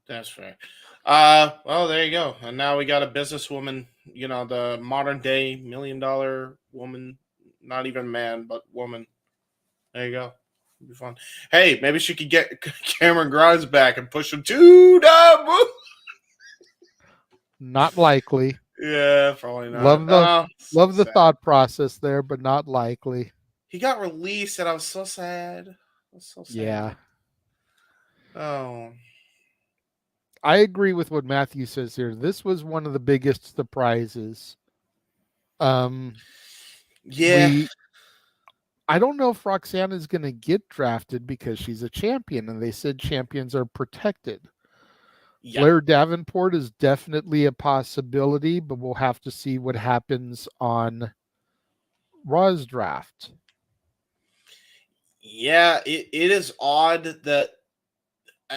that's fair. Well, there you go. And now we got a businesswoman. The modern day $1 million woman. Not even man, but woman. There you go. It'll be fun. Hey, maybe she could get Cameron Grimes back and push him to the moon. Not likely. Yeah, probably not. Love the Sad. thought process there, but not likely. He got released, and I was so sad. I was so sad. Yeah. Oh. I agree with what Matthew says here. This was one of the biggest surprises. Yeah. I don't know if Roxanne is going to get drafted because she's a champion, and they said champions are protected. Yeah. Blair Davenport is definitely a possibility, but we'll have to see what happens on Raw's draft. Yeah, it is odd that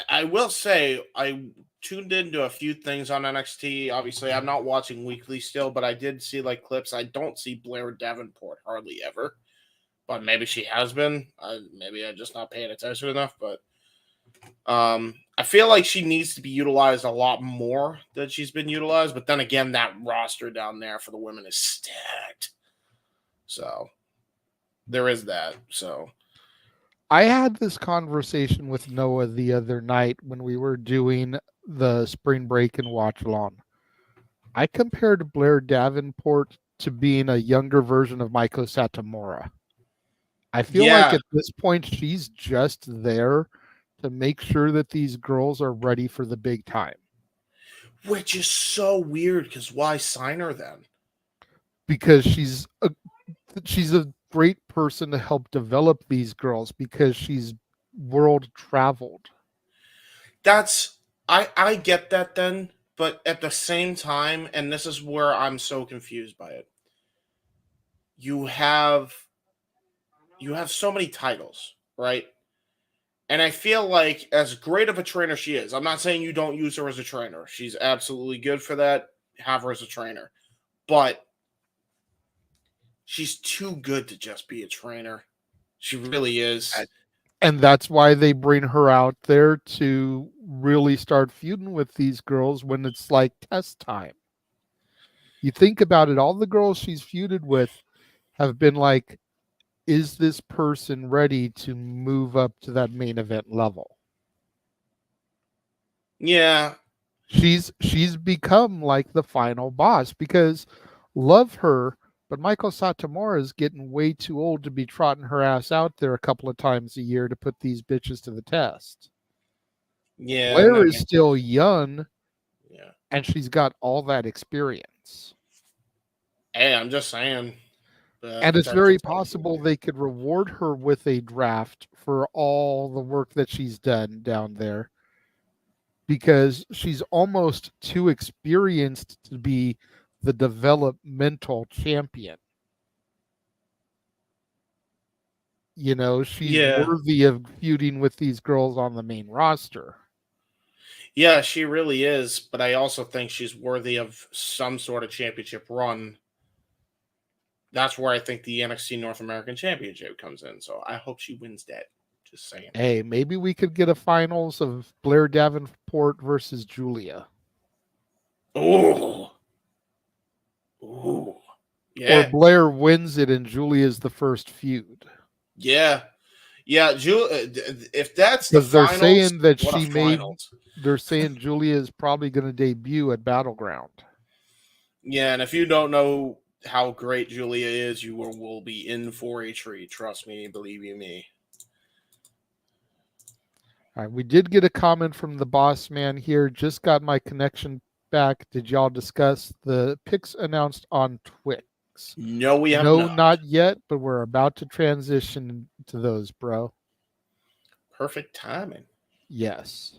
I will say I tuned into a few things on NXT. Obviously, I'm not watching weekly still, but I did see like clips. I don't see Blair Davenport hardly ever, but maybe she has been. Maybe I'm just not paying attention enough. But I feel like she needs to be utilized a lot more than she's been utilized. But then again, that roster down there for the women is stacked. So there is that. So I had this conversation with Noah the other night when we were doing the spring break and watch along. I compared Blair Davenport to being a younger version of Maiko Satomura. I feel like at this point she's just there to make sure that these girls are ready for the big time. Which is so weird, because why sign her then? Because she's a great person to help develop these girls because she's world traveled. I get that then, but at the same time, and this is where I'm so confused by it. You have so many titles, right? And I feel like as great of a trainer she is, I'm not saying you don't use her as a trainer. She's absolutely good for that. Have her as a trainer. But she's too good to just be a trainer. She really is. And that's why they bring her out there to really start feuding with these girls when it's like test time. You think about it, all the girls she's feuded with have been like, is this person ready to move up to that main event level? Yeah. She's become like the final boss because love her, but Maiko Satomura is getting way too old to be trotting her ass out there a couple of times a year to put these bitches to the test. Yeah. Blair is still young. Yeah. And she's got all that experience. Hey, I'm just saying. And it's very possible they could reward her with a draft for all the work that she's done down there, because she's almost too experienced to be the developmental champion. You know, she's worthy of feuding with these girls on the main roster. Yeah, she really is, but I also think she's worthy of some sort of championship run. That's where I think the NXT North American Championship comes in. So I hope she wins that. Just saying. Hey, maybe we could get a finals of Blair Davenport versus Julia. Ooh. Yeah. Or Blair wins it and Julia's the first feud. Yeah. Yeah, if that's the because they're finals, saying that what she a made. finals. They're saying Julia is probably going to debut at Battleground. Yeah, and if you don't know how great Julia is, you will be in for a treat. Trust me, believe you me. All right, we did get a comment from the boss man here. Just got my connection back. Did y'all discuss the picks announced on Twix? No, we have not. Not yet, but we're about to transition to those, bro. Perfect timing. Yes.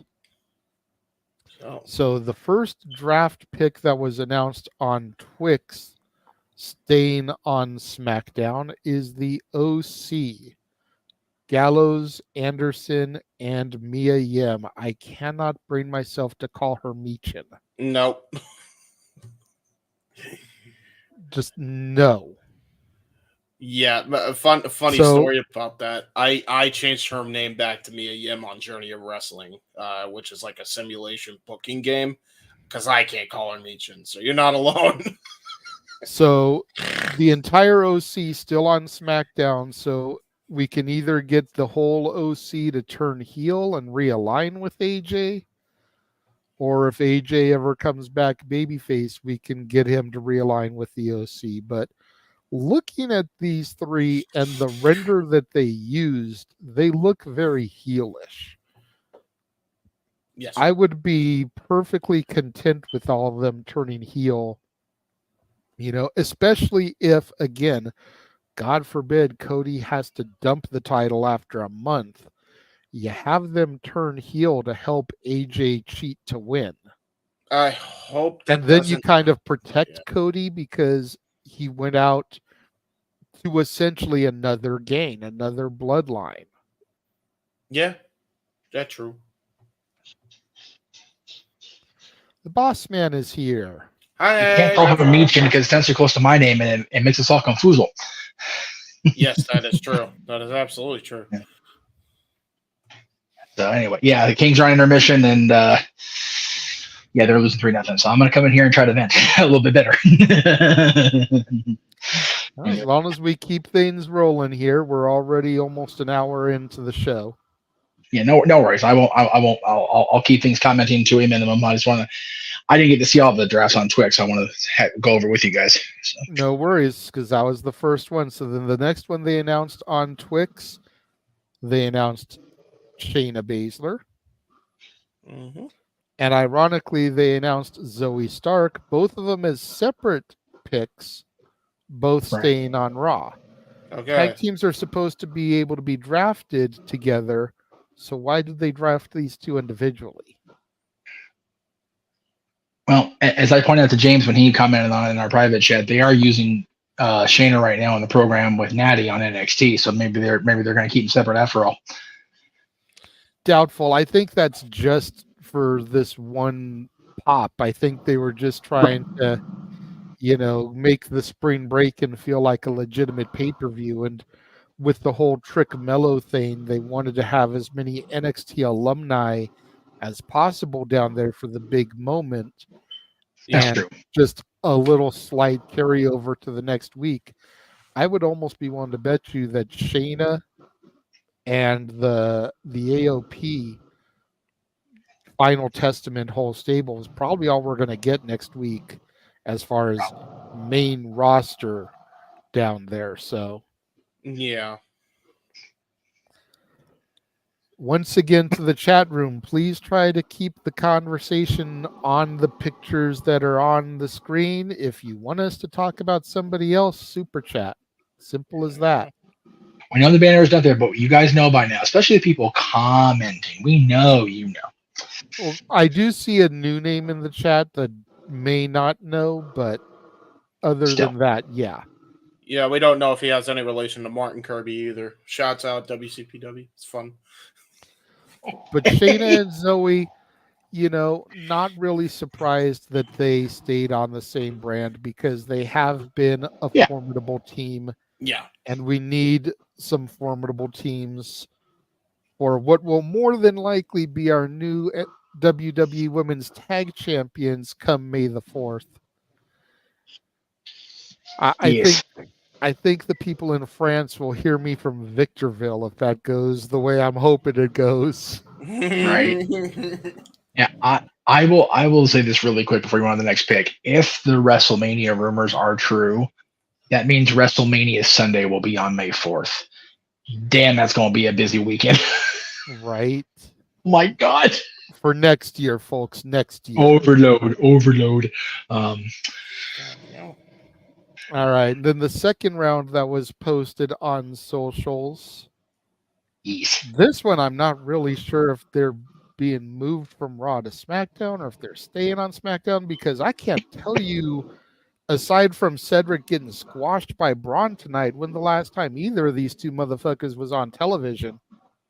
So the first draft pick that was announced on Twix staying on SmackDown is the OC. Gallows, Anderson, and Mia Yim. I cannot bring myself to call her Meechin. Nope. Just no. Yeah, funny So- story about that. I changed her name back to Mia Yim on Journey of Wrestling, which is like a simulation booking game, because I can't call her Meechin. So you're not alone. So the entire OC still on SmackDown. So we can either get the whole OC to turn heel and realign with AJ, or if AJ ever comes back babyface, we can get him to realign with the OC. But looking at these three and the render that they used, they look very heelish. Yes. I would be perfectly content with all of them turning heel, especially if, again, God forbid, Cody has to dump the title after a month. You have them turn heel to help AJ cheat to win. I hope that And then you doesn't- kind of protect Yeah. Cody because he went out to essentially another gain, another bloodline. Yeah, that's true. The boss man is here. You can't call him a Meechin because it's so close to my name and it makes us all confuzzle. Yes, that is true. That is absolutely true. Yeah. So anyway, yeah, the Kings are on intermission and yeah, they're losing 3-0. So I'm gonna come in here and try to vent a little bit better. All right, as long as we keep things rolling here, we're already almost an hour into the show. Yeah, no worries. I'll keep things commenting to a minimum. I didn't get to see all the drafts on Twix. I want to go over with you guys. So. No worries, because that was the first one. So then the next one they announced on Twix, they announced Shayna Baszler. Mm-hmm. And ironically, they announced Zoe Stark, both of them as separate picks, both staying on Raw. Okay. Tag teams are supposed to be able to be drafted together. So why did they draft these two individually? Well, as I pointed out to James when he commented on it in our private chat, they are using Shayna right now in the program with Natty on NXT. So maybe they're going to keep them separate after all. Doubtful. I think that's just for this one pop. I think they were just trying to, make the spring break and feel like a legitimate pay-per-view. And with the whole Trick Mello thing, they wanted to have as many NXT alumni as possible down there for the big moment. That's and true. Just a little slight carryover to the next week. I would almost be willing to bet you that Shayna and the AOP Final Testament whole stable is probably all we're going to get next week as far as main roster down there. So Yeah. once again, to the chat room, please try to keep the conversation on the pictures that are on the screen. If you want us to talk about somebody else, super chat. Simple as that. We know the banner is not there, but you guys know by now, especially the people commenting. We know you know. Well, I do see a new name in the chat that may not know, but other than that, yeah. Yeah, we don't know if he has any relation to Martin Kirby either. Shouts out WCPW. It's fun. But Shayna and Zoe, not really surprised that they stayed on the same brand because they have been a formidable team. Yeah. And we need some formidable teams for what will more than likely be our new WWE Women's Tag Champions come May the 4th. I think the people in France will hear me from Victorville if that goes the way I'm hoping it goes. Right. Yeah, I will say this really quick before you go on to the next pick. If the WrestleMania rumors are true, that means WrestleMania Sunday will be on May 4th. Damn, that's going to be a busy weekend. Right. My God. For next year, folks. Next year. Overload. All right. Then the second round that was posted on socials. Yes. This one, I'm not really sure if they're being moved from Raw to SmackDown or if they're staying on SmackDown, because I can't tell you, aside from Cedric getting squashed by Braun tonight, when the last time either of these two motherfuckers was on television.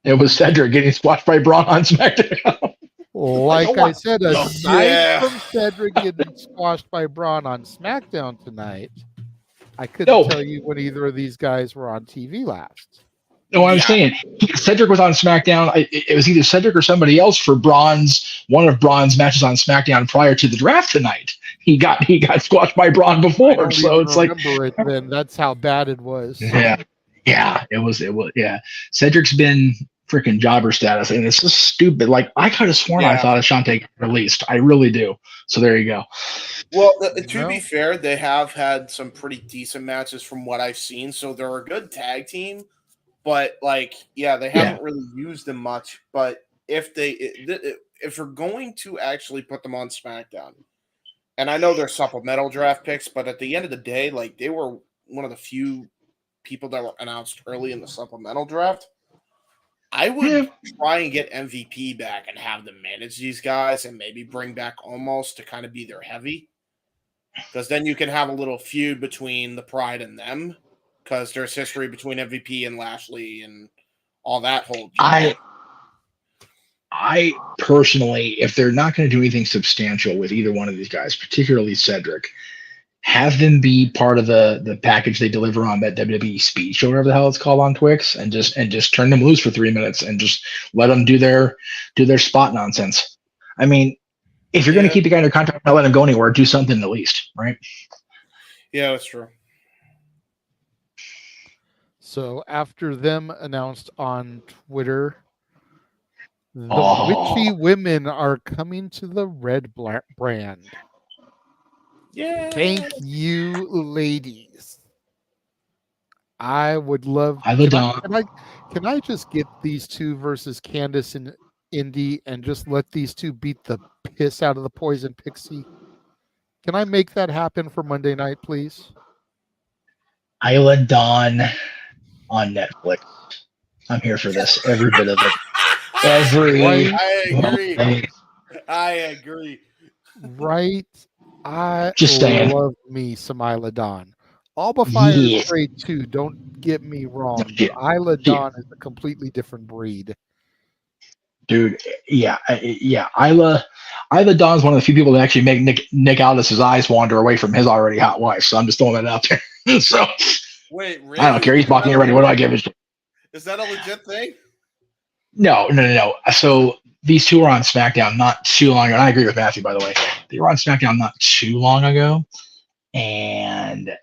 It was Cedric getting squashed by Braun on SmackDown. Like I said, aside Yeah. from Cedric getting squashed by Braun on SmackDown tonight, I couldn't tell you when either of these guys were on TV last. No, I'm saying Cedric was on SmackDown. It was either Cedric or somebody else for one of Braun's matches on SmackDown prior to the draft tonight. He got squashed by Braun before, so it's like it, then that's how bad it was. Yeah, it was. Cedric's been freaking jobber status, and it's just stupid. Like I could have sworn I thought Ashante got released. I really do. So there you go. Well, to be fair, they have had some pretty decent matches from what I've seen, so they're a good tag team. But they haven't really used them much. But if you're going to actually put them on SmackDown, and I know they're supplemental draft picks, but at the end of the day, they were one of the few people that were announced early in the supplemental draft. I would try and get MVP back and have them manage these guys and maybe bring back Omos to kind of be their heavy. Because then you can have a little feud between the Pride and them. Because there's history between MVP and Lashley and all that whole I personally, if they're not going to do anything substantial with either one of these guys, particularly Cedric, have them be part of the package they deliver on that WWE speed show, whatever the hell it's called on Twix, and just turn them loose for 3 minutes and just let them do their spot nonsense. I mean, if you're going to keep the guy under contract, not let him go anywhere, do something at least, right? Yeah, that's true. So after them announced on Twitter, the witchy women are coming to the Red brand. Yeah. Thank you, ladies. I would love. Can I just get these two versus Candice and Indy and just let these two beat the piss out of the Poison Pixie? Can I make that happen for Monday night, please? Isla Dawn on Netflix. I'm here for this. Every bit of it. I agree. Right. I just love me some Isla Dawn. Alba Fire is great too. Don't get me wrong. Isla Dawn is a completely different breed. Dude, yeah. Isla Dawn's one of the few people that actually make Nick Aldis's eyes wander away from his already hot wife. So I'm just throwing that out there. So wait, really? I don't care. He's walking already. What do I give a shit? Is that a legit thing? No. So these two were on SmackDown not too long ago. And I agree with Matthew, by the way. They were on SmackDown not too long ago. And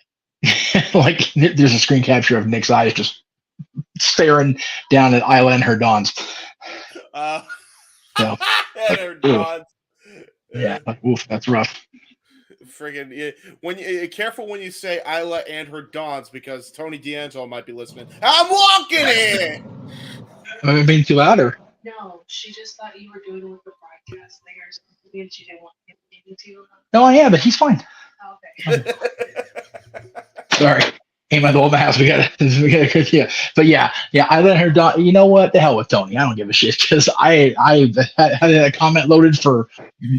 there's a screen capture of Nick's eyes just staring down at Isla and her Dawns. And her Dawns. Yeah, oof, that's rough. Friggin' careful when you say Isla and her Dawns because Tony D'Angelo might be listening. I'm walking in. I'm being too louder. No, she just thought you were doing it with the broadcast thing or something, and she didn't want him to. No, I am, but he's fine. Okay. Sorry. Came out of the old house. We got yeah. But yeah. I let her die. You know what? The hell with Tony. I don't give a shit because I had a comment loaded for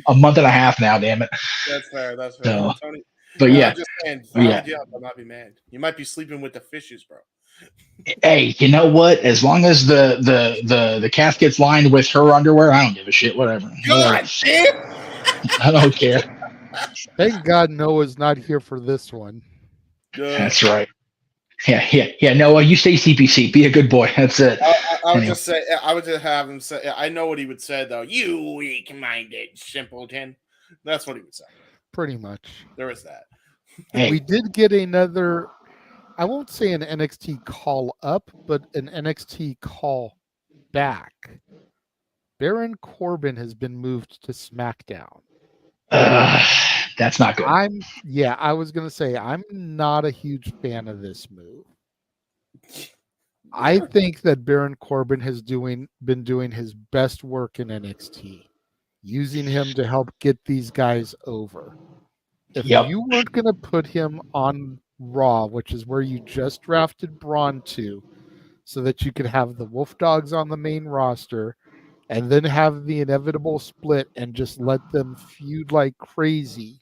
a month and a half now. Damn it. That's fair. So, Tony, but yeah. I'm just saying, I might be mad. You might be sleeping with the fishes, bro. Hey, you know what? As long as the casket's lined with her underwear, I don't give a shit. Whatever. God damn. I don't care. Thank God Noah's not here for this one. That's right. Yeah. Noah, you stay CPC. Be a good boy. That's it. I would just say. I would just have him say. I know what he would say though. You weak-minded simpleton. That's what he would say. Pretty much. There is that. Hey. We did get another. I won't say an NXT call up, but an NXT call back. Baron Corbin has been moved to SmackDown. That's not good. I was going to say, I'm not a huge fan of this move. I think that Baron Corbin has been doing his best work in NXT, using him to help get these guys over. If you weren't going to put him on Raw, which is where you just drafted Braun to, so that you could have the Wolf Dogs on the main roster and then have the inevitable split and just let them feud like crazy,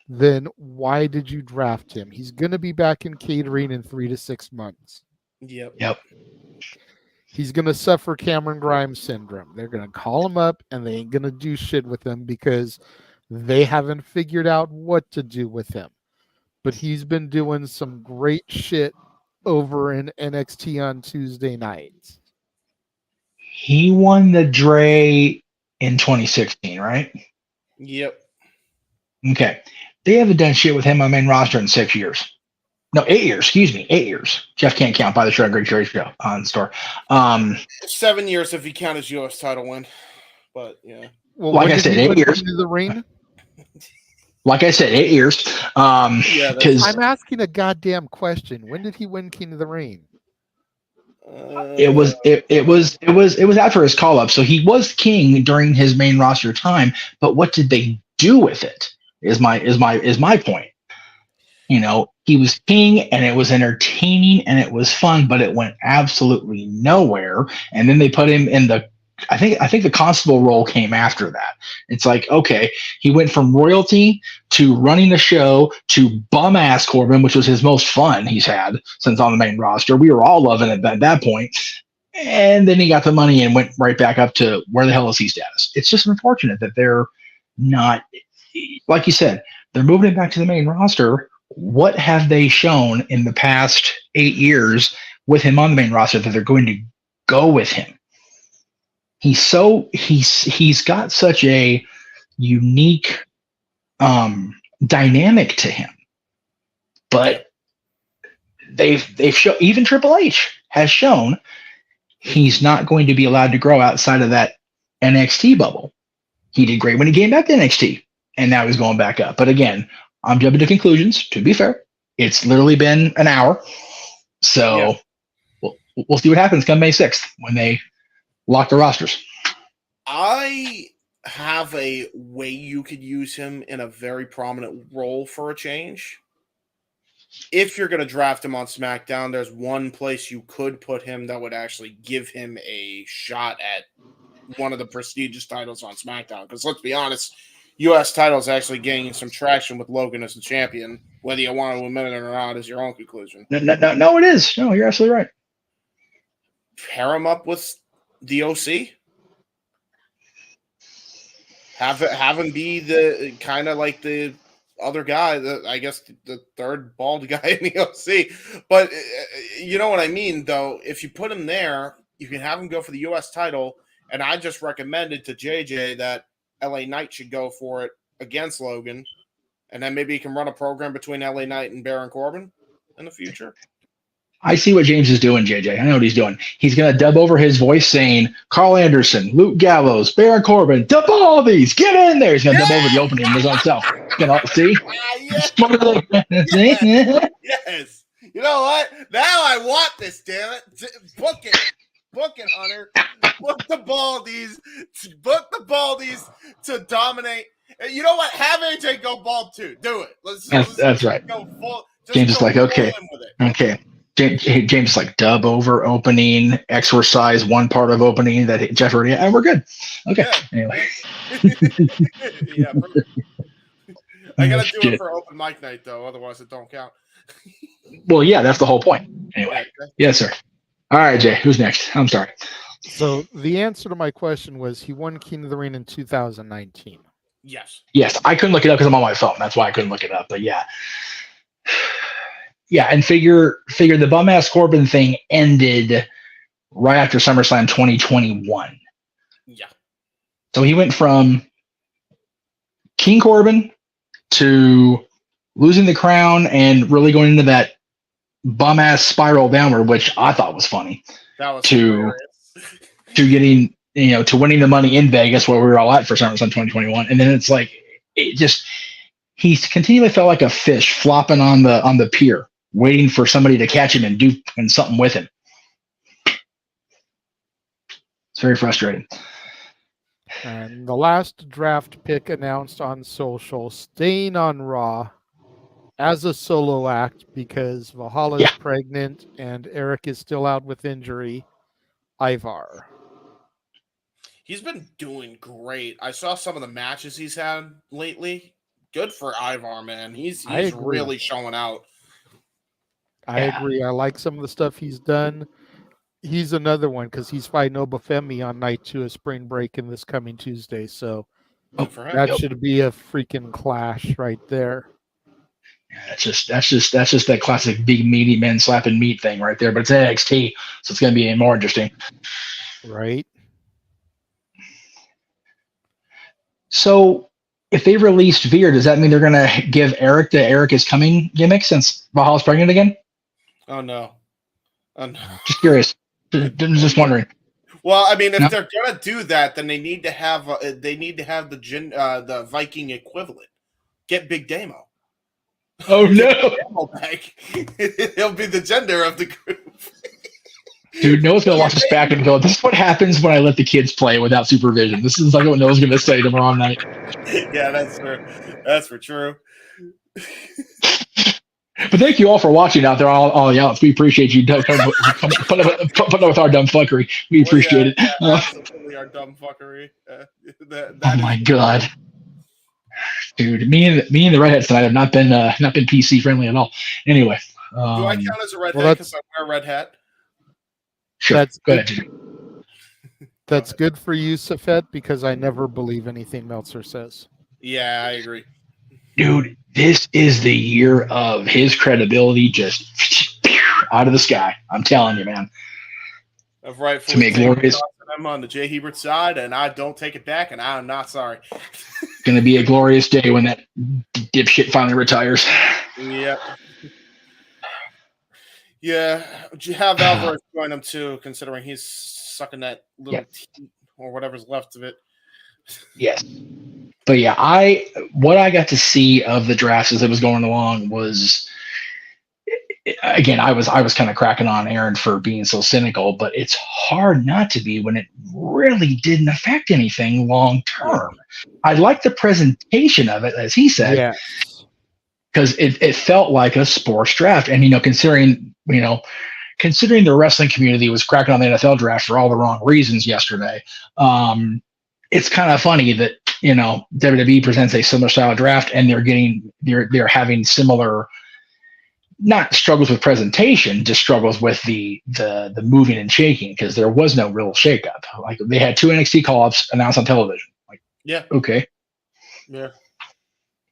then why did you draft him? He's going to be back in catering in 3 to 6 months. Yep. He's going to suffer Cameron Grimes syndrome. They're going to call him up and they ain't going to do shit with him because they haven't figured out what to do with him. But he's been doing some great shit over in NXT on Tuesday nights. He won the Dre in 2016, right? Yep. Okay. They haven't done shit with him on main roster in 6 years. No, 8 years. Excuse me, 8 years. Jeff can't count by the show. Great show on store. 7 years if you count his U.S. title win. But yeah. Well, like I said, 8 years. The ring? Like I said, 8 years. Because I'm asking a goddamn question. When did he win King of the Ring? It was after his call up, so he was king during his main roster time. But what did they do with it? Is my point. You know, he was king, and it was entertaining, and it was fun, but it went absolutely nowhere. And then they put him in the. I think the constable role came after that. It's like, okay, he went from royalty to running the show to bum ass Corbin, which was his most fun he's had since on the main roster. We were all loving it at that point. And then he got the money and went right back up to where the hell is he status. It's just unfortunate that they're not, like you said, they're moving it back to the main roster. What have they shown in the past 8 years with him on the main roster that they're going to go with him? He's got such a unique dynamic to him, but they've shown, even Triple H has shown he's not going to be allowed to grow outside of that NXT bubble. He did great when he came back to NXT, and now he's going back up. But again, I'm jumping to conclusions. To be fair, it's literally been an hour, so we'll see what happens come May 6th when they lock the rosters. I have a way you could use him in a very prominent role for a change. If you're going to draft him on SmackDown, there's one place you could put him that would actually give him a shot at one of the prestigious titles on SmackDown. Because let's be honest, U.S. title is actually gaining some traction with Logan as the champion. Whether you want to admit it or not is your own conclusion. No, it is. No, you're absolutely right. Pair him up with the OC. Have him be the kind of like the other guy, I guess the third bald guy in the OC. But you know what I mean, though. If you put him there, you can have him go for the U.S. title. And I just recommended to JJ that LA Knight should go for it against Logan. And then maybe he can run a program between LA Knight and Baron Corbin in the future. I see what James is doing, JJ. I know what he's doing. He's going to dub over his voice saying, Carl Anderson, Luke Gallows, Baron Corbin, dub all these, get in there. He's going to dub over the opening of his own self. See? Yes. Yes. You know what? Now I want this, damn it. Book it. Book it, Hunter. Book the Baldies. Book the Baldies to dominate. You know what? Have AJ go bald too. Do it. That's right. Go full, James is like, okay. Okay. James is like dub over opening, exorcise one part of opening that Jeff already, and we're good. Okay. Yeah. Anyway. Yeah. I got to do it for open mic night, though. Otherwise, it don't count. Well, yeah, that's the whole point. Anyway. Yes, sir. All right, Jay. Who's next? I'm sorry. So the answer to my question was he won King of the Ring in 2019. Yes. Yes. I couldn't look it up because I'm on my phone. That's why I couldn't look it up. But yeah. Yeah, and figure the bum ass Corbin thing ended right after SummerSlam 2021. Yeah. So he went from King Corbin to losing the crown and really going into that bum ass spiral downward, which I thought was funny. That was to getting, to winning the money in Vegas where we were all at for SummerSlam 2021. And then it's like he continually felt like a fish flopping on the pier, waiting for somebody to catch him and do something with him. It's very frustrating. And the last draft pick announced on social, staying on Raw as a solo act because Valhalla is pregnant and Eric is still out with injury. Ivar. He's been doing great. I saw some of the matches he's had lately. Good for Ivar, man. He's agree. really showing out. I agree. I like some of the stuff he's done. He's another one because he's fighting Obafemi on night 2 of Spring Break in this coming Tuesday. So Good for him. that should be a freaking clash right there. That's just that classic big meaty men slapping meat thing right there. But it's NXT, so it's going to be more interesting. Right. So if they released Veer, does that mean they're going to give Eric the Eric is coming gimmick since Valhalla's pregnant again? Oh no. No. Just curious. Just wondering. Well, I mean, if they're gonna do that, then they need to have the Viking equivalent. Get Big Damo. Oh no! Damo back. He'll be the gender of the group. Dude, Noah's gonna watch this back and go, "This is what happens when I let the kids play without supervision." This is like what Noah's gonna say tomorrow night. Yeah, that's true. That's for true. But thank you all for watching out there, all y'all. We appreciate you putting up with our dumb fuckery. We appreciate it. Absolutely, our dumb fuckery. Oh my god, dude! Me and the redheads tonight have not been PC friendly at all. Anyway, do I count as a redhead because I wear a red hat? Sure. That's go good. ahead. That's good for you, Safet, because I never believe anything Meltzer says. Yeah, I agree. Dude, this is the year of his credibility just out of the sky. I'm telling you, man. Of right, to make glorious. I'm on the Jay Hebert side, and I don't take it back, and I'm not sorry. It's going to be a glorious day when that dipshit finally retires. Yep. Yeah, you have Alvarez join him too, considering he's sucking that little teat or whatever's left of it. Yes. But yeah, what I got to see of the drafts as it was going along was, again, I was kind of cracking on Aaron for being so cynical, but it's hard not to be when it really didn't affect anything long term. I like the presentation of it, as he said, because it felt like a sports draft, and considering the wrestling community was cracking on the NFL draft for all the wrong reasons yesterday. It's kind of funny that WWE presents a similar style draft, and they're having similar, not struggles with presentation, just struggles with the moving and shaking, because there was no real shakeup. Like, they had 2 NXT call-ups announced on television. Like, yeah, okay, yeah.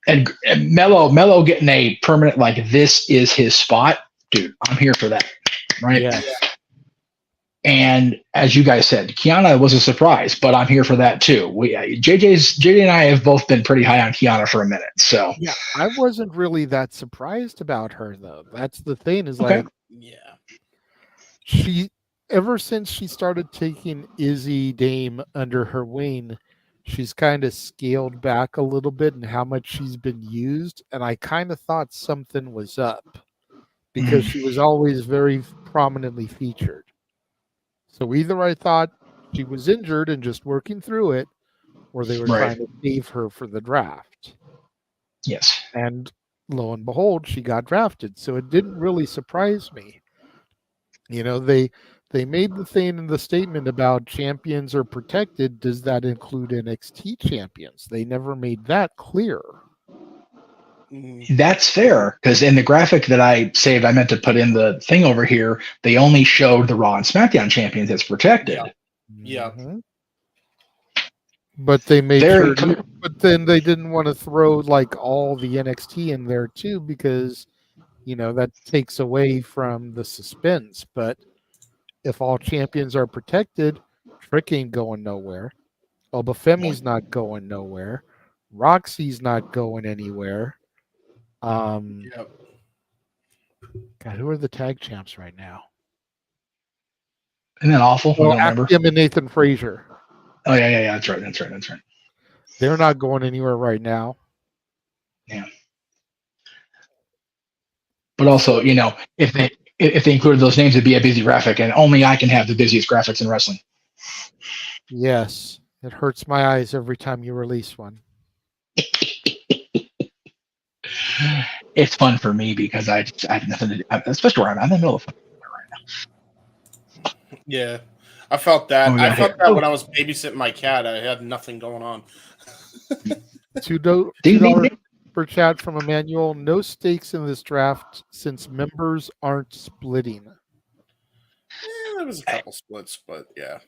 And Melo getting a permanent, like, this is his spot, dude. I'm here for that, right? Yeah. And as you guys said, Keana was a surprise, but I'm here for that too. JJ and I have both been pretty high on Keana for a minute. So yeah, I wasn't really that surprised about her though. That's the thing, is like, she, ever since she started taking Izzy Dame under her wing, she's kind of scaled back a little bit in how much she's been used. And I kind of thought something was up because she was always very prominently featured. So either I thought she was injured and just working through it, or they were trying to save her for the draft. Yes. And lo and behold, she got drafted. So it didn't really surprise me. They made the thing in the statement about champions are protected. Does that include NXT champions? They never made that clear. That's fair, because in the graphic that I saved, I meant to put in the thing over here, they only showed the Raw and SmackDown champions as protected. Yeah. Mm-hmm. But they made sure, but then they didn't want to throw like all the NXT in there too, because that takes away from the suspense. But if all champions are protected, Trick ain't going nowhere. Obafemi's not going nowhere. Roxy's not going anywhere. God, who are the tag champs right now? Isn't that awful? Well, Axiom and Nathan Frazier. Oh yeah. That's right. They're not going anywhere right now. Yeah. But also, if they included those names, it'd be a busy graphic, and only I can have the busiest graphics in wrestling. Yes, it hurts my eyes every time you release one. It's fun for me because I have nothing to do, especially where I'm in the middle of right now. Yeah, I felt that. Oh, we got I felt here. that Oh. when I was babysitting my cat. I had nothing going on. $2 Ding, ding, ding. per chat from Emmanuel. No stakes in this draft since members aren't splitting. There was a couple splits, but yeah.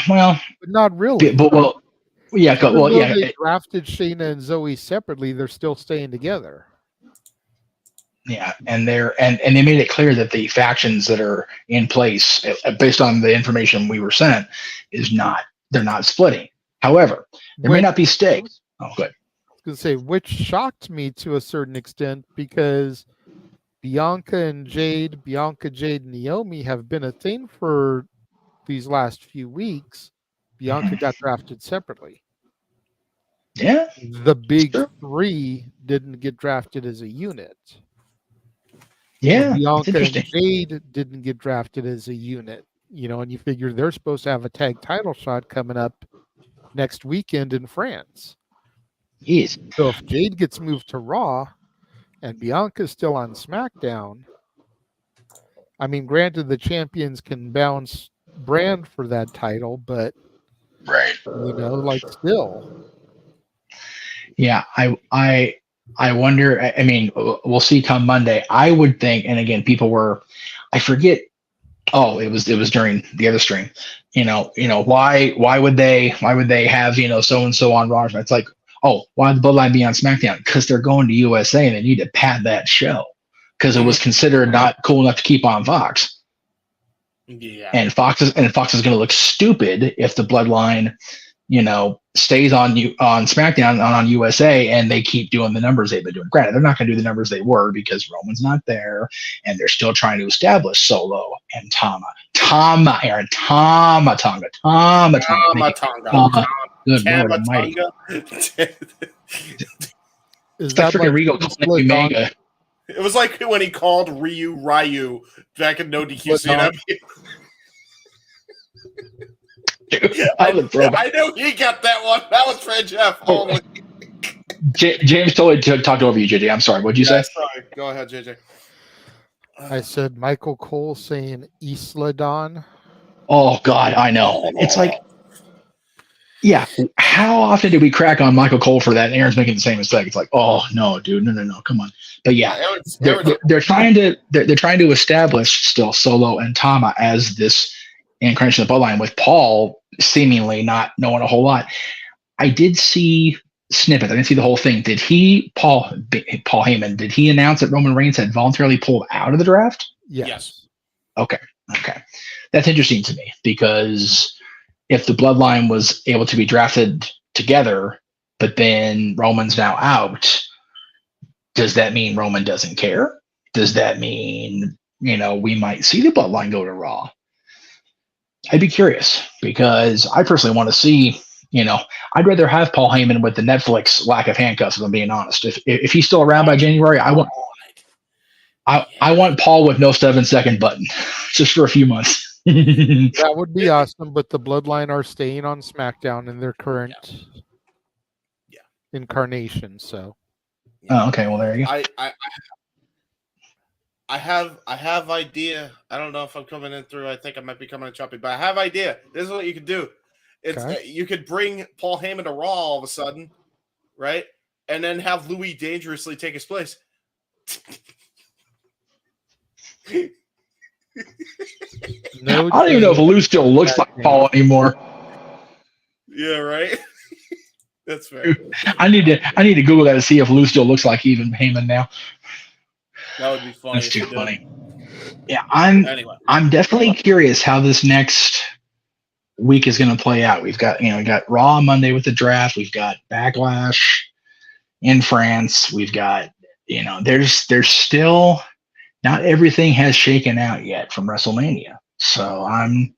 Well, But not really. but well, yeah, Even well, though yeah. they drafted Shaina and Zoe separately, they're still staying together. Yeah, and they made it clear that the factions that are in place, based on the information we were sent, they're not splitting. However, there may not be stakes. Oh, good. I was going to say, which shocked me to a certain extent because Bianca, Jade, and Naomi have been a thing for these last few weeks. Bianca got drafted separately. Yeah, The big sure. three didn't get drafted as a unit. Yeah, Bianca it's and Jade didn't get drafted as a unit, and you figure they're supposed to have a tag title shot coming up next weekend in France. Yes. So if Jade gets moved to Raw and Bianca's still on SmackDown, I mean, granted, the champions can bounce brand for that title, but Right. Still. Yeah, I wonder. I mean, we'll see come Monday. I would think, and again, people were, I forget. Oh, it was during the other stream. Why would they have so and so on Raw? It's like, oh, why would the Bloodline be on SmackDown? Because they're going to USA and they need to pad that show because it was considered not cool enough to keep on Fox. Yeah. And Fox is going to look stupid if the Bloodline, stays on SmackDown and on USA, and they keep doing the numbers they've been doing. Granted, they're not going to do the numbers they were because Roman's not there, and they're still trying to establish Solo and Tama. Aaron. Tama Tonga. Good Lord Almighty. Is that freaking Regal calling Manga? It was like when he called Ryu back in No DQ CNM. I knew he got that one. That was Fred Jeff. Oh. James totally talked over you, JJ. I'm sorry. What'd you say? Sorry. Go ahead, JJ. I said Michael Cole saying Isla Dawn. Oh, God, I know. It's like, yeah, how often did we crack on Michael Cole for that? And Aaron's making the same mistake. It's like, oh, no, dude, no, come on. But yeah, they're trying to establish still Solo and Tama as this incarnation of the Bloodline, with Paul seemingly not knowing a whole lot. I did see snippets. I didn't see the whole thing. Did Paul Heyman, did he announce that Roman Reigns had voluntarily pulled out of the draft? Yes. Okay. That's interesting to me, because if the Bloodline was able to be drafted together, but then Roman's now out, does that mean Roman doesn't care? Does that mean, we might see the Bloodline go to Raw? I'd be curious, because I personally want to see, I'd rather have Paul Heyman with the Netflix lack of handcuffs, if I'm being honest. If he's still around by January, I want Paul with no 7-second button just for a few months. That would be awesome, but the Bloodline are staying on SmackDown in their current incarnation. So, oh, okay. Well, there you go. I have idea. I don't know if I'm coming in through. I think I might be coming in choppy, but I have idea. This is what you could do. You could bring Paul Heyman to Raw all of a sudden, right? And then have Louis dangerously take his place. I don't even know if Lou still looks like Paul anymore. Yeah, right. That's fair. I need to Google that to see if Lou still looks like even Heyman now. That would be funny. That's too funny. Yeah, I'm definitely curious how this next week is going to play out. We got Raw Monday with the draft. We've got Backlash in France. We've got, there's still not everything has shaken out yet from WrestleMania. So I'm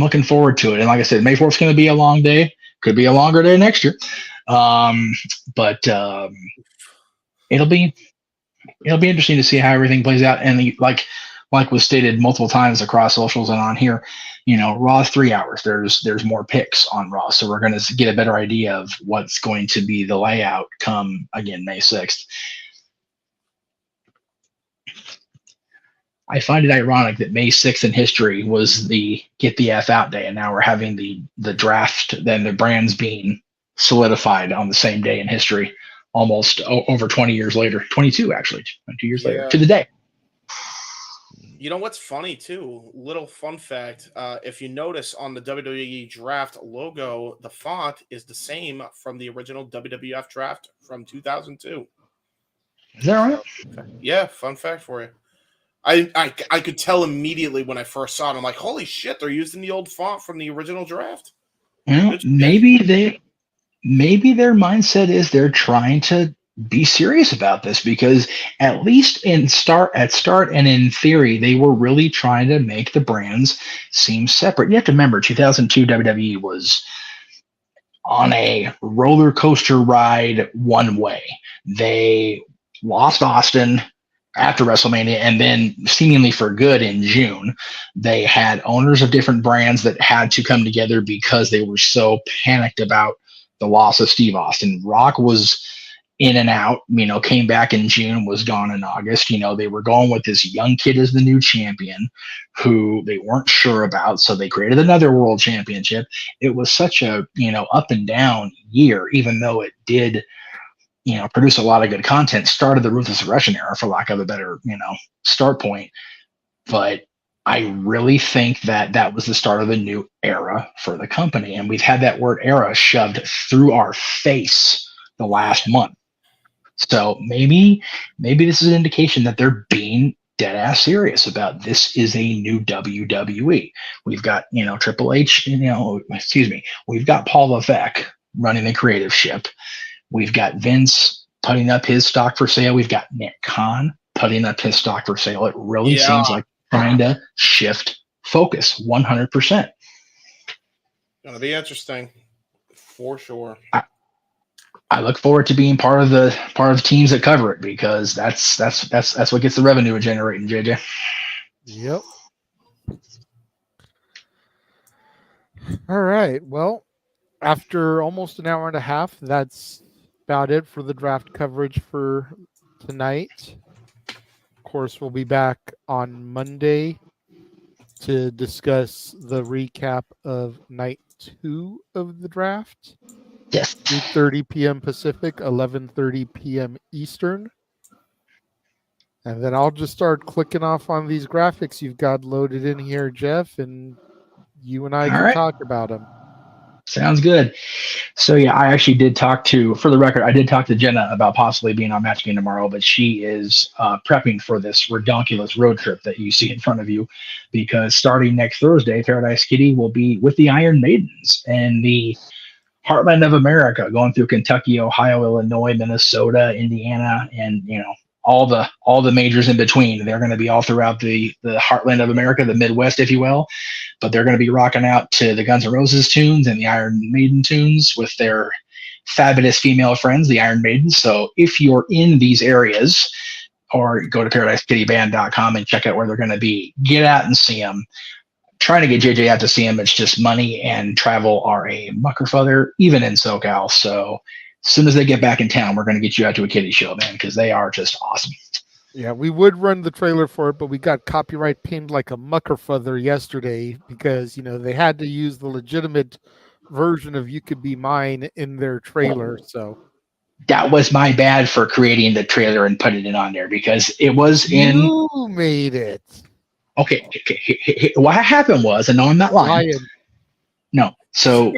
looking forward to it. And like I said, May 4th is going to be a long day. Could be a longer day next year. But it'll be interesting to see how everything plays out. And like was stated multiple times across socials and on here, Raw is 3 hours. There's more picks on Raw. So we're going to get a better idea of what's going to be the layout come, again, May 6th. I find it ironic that May 6th in history was the get the F out day, and now we're having the draft, then the brands being solidified on the same day in history, almost over 20 years later, 22 actually, 22 years later to the day. You know what's funny too? Little fun fact: if you notice on the WWE Draft logo, the font is the same from the original WWF Draft from 2002. Is that right? So, yeah, fun fact for you. I could tell immediately when I first saw it. I'm like, holy shit, they're using the old font from the original draft. Well, maybe their mindset is they're trying to be serious about this, because at least at start and in theory, they were really trying to make the brands seem separate. You have to remember, 2002 WWE was on a roller coaster ride one way. They lost Austin after WrestleMania, and then seemingly for good in June. They had owners of different brands that had to come together because they were so panicked about the loss of Steve Austin. Rock was in and out, came back in June, was gone in August. They were going with this young kid as the new champion who they weren't sure about. So they created another world championship. It was such a, up and down year, even though it did, produce a lot of good content, started the Ruthless Aggression era, for lack of a better, start point. But I really think that was the start of a new era for the company. And we've had that word era shoved through our face the last month. So maybe this is an indication that they're being dead ass serious about this is a new WWE. We've got, Triple H, we've got Paul Levesque running the creative ship. We've got Vince putting up his stock for sale. We've got Nick Khan putting up his stock for sale. It really seems like trying to shift focus 100%. Gonna be interesting for sure. I look forward to being part of the teams that cover it, because that's what gets the revenue generating, JJ. Yep. All right. Well, after almost an hour and a half, that's about it for the draft coverage for tonight. Of course, we'll be back on Monday to discuss the recap of night 2 of the draft. Yes. 2:30 p.m. Pacific, 11:30 p.m. Eastern. And then I'll just start clicking off on these graphics you've got loaded in here, Jeff, and you and I can talk about them. Sounds good. So yeah, I actually did talk to, for the record, I did talk to Jenna about possibly being on Match Game tomorrow, but she is prepping for this redonkulous road trip that you see in front of you, because starting next Thursday, Paradise Kitty will be with the Iron Maidens and the Heartland of America, going through Kentucky, Ohio, Illinois, Minnesota, Indiana, and all the majors in between. They're going to be all throughout the Heartland of America, the Midwest, if you will. But they're going to be rocking out to the Guns N' Roses tunes and the Iron Maiden tunes with their fabulous female friends, the Iron Maidens. So if you're in these areas, or go to ParadiseKittyBand.com and check out where they're going to be, get out and see them. Trying to get JJ out to see him, it's just money and travel are a muckerfuther, even in SoCal. So as soon as they get back in town, we're going to get you out to a kitty show, man, because they are just awesome. Yeah, we would run the trailer for it, but we got copyright pinned like a muckerfuther yesterday because, they had to use the legitimate version of You Could Be Mine in their trailer. So that was my bad for creating the trailer and putting it on there, because it was in. You made it. Okay. What happened was, and no, I'm not lying. No. So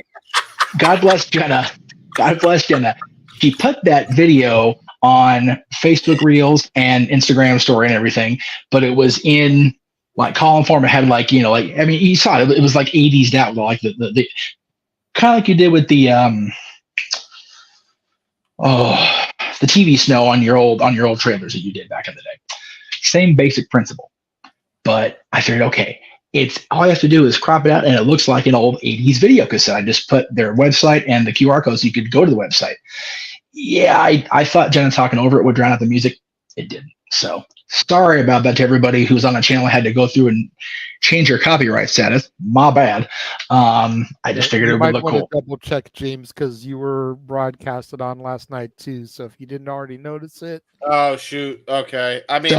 God bless Jenna. God bless Jenna. She put that video on Facebook Reels and Instagram story and everything, but it was in like column form. It had you saw it. It was like 80s out, like the kind of like you did with the TV snow on your old trailers that you did back in the day. Same basic principle. But I figured, okay, it's all I have to do is crop it out, and it looks like an old 80s video cassette. I just put their website and the QR code so you could go to the website. Yeah, I thought Jenna talking over it would drown out the music. It didn't. So sorry about that to everybody who's on the channel. I had to go through and change your copyright status. My bad. I just figured it would look cool. You might want to double check, James, because you were broadcasted on last night too. So if you didn't already notice it. Oh shoot. Okay. I mean,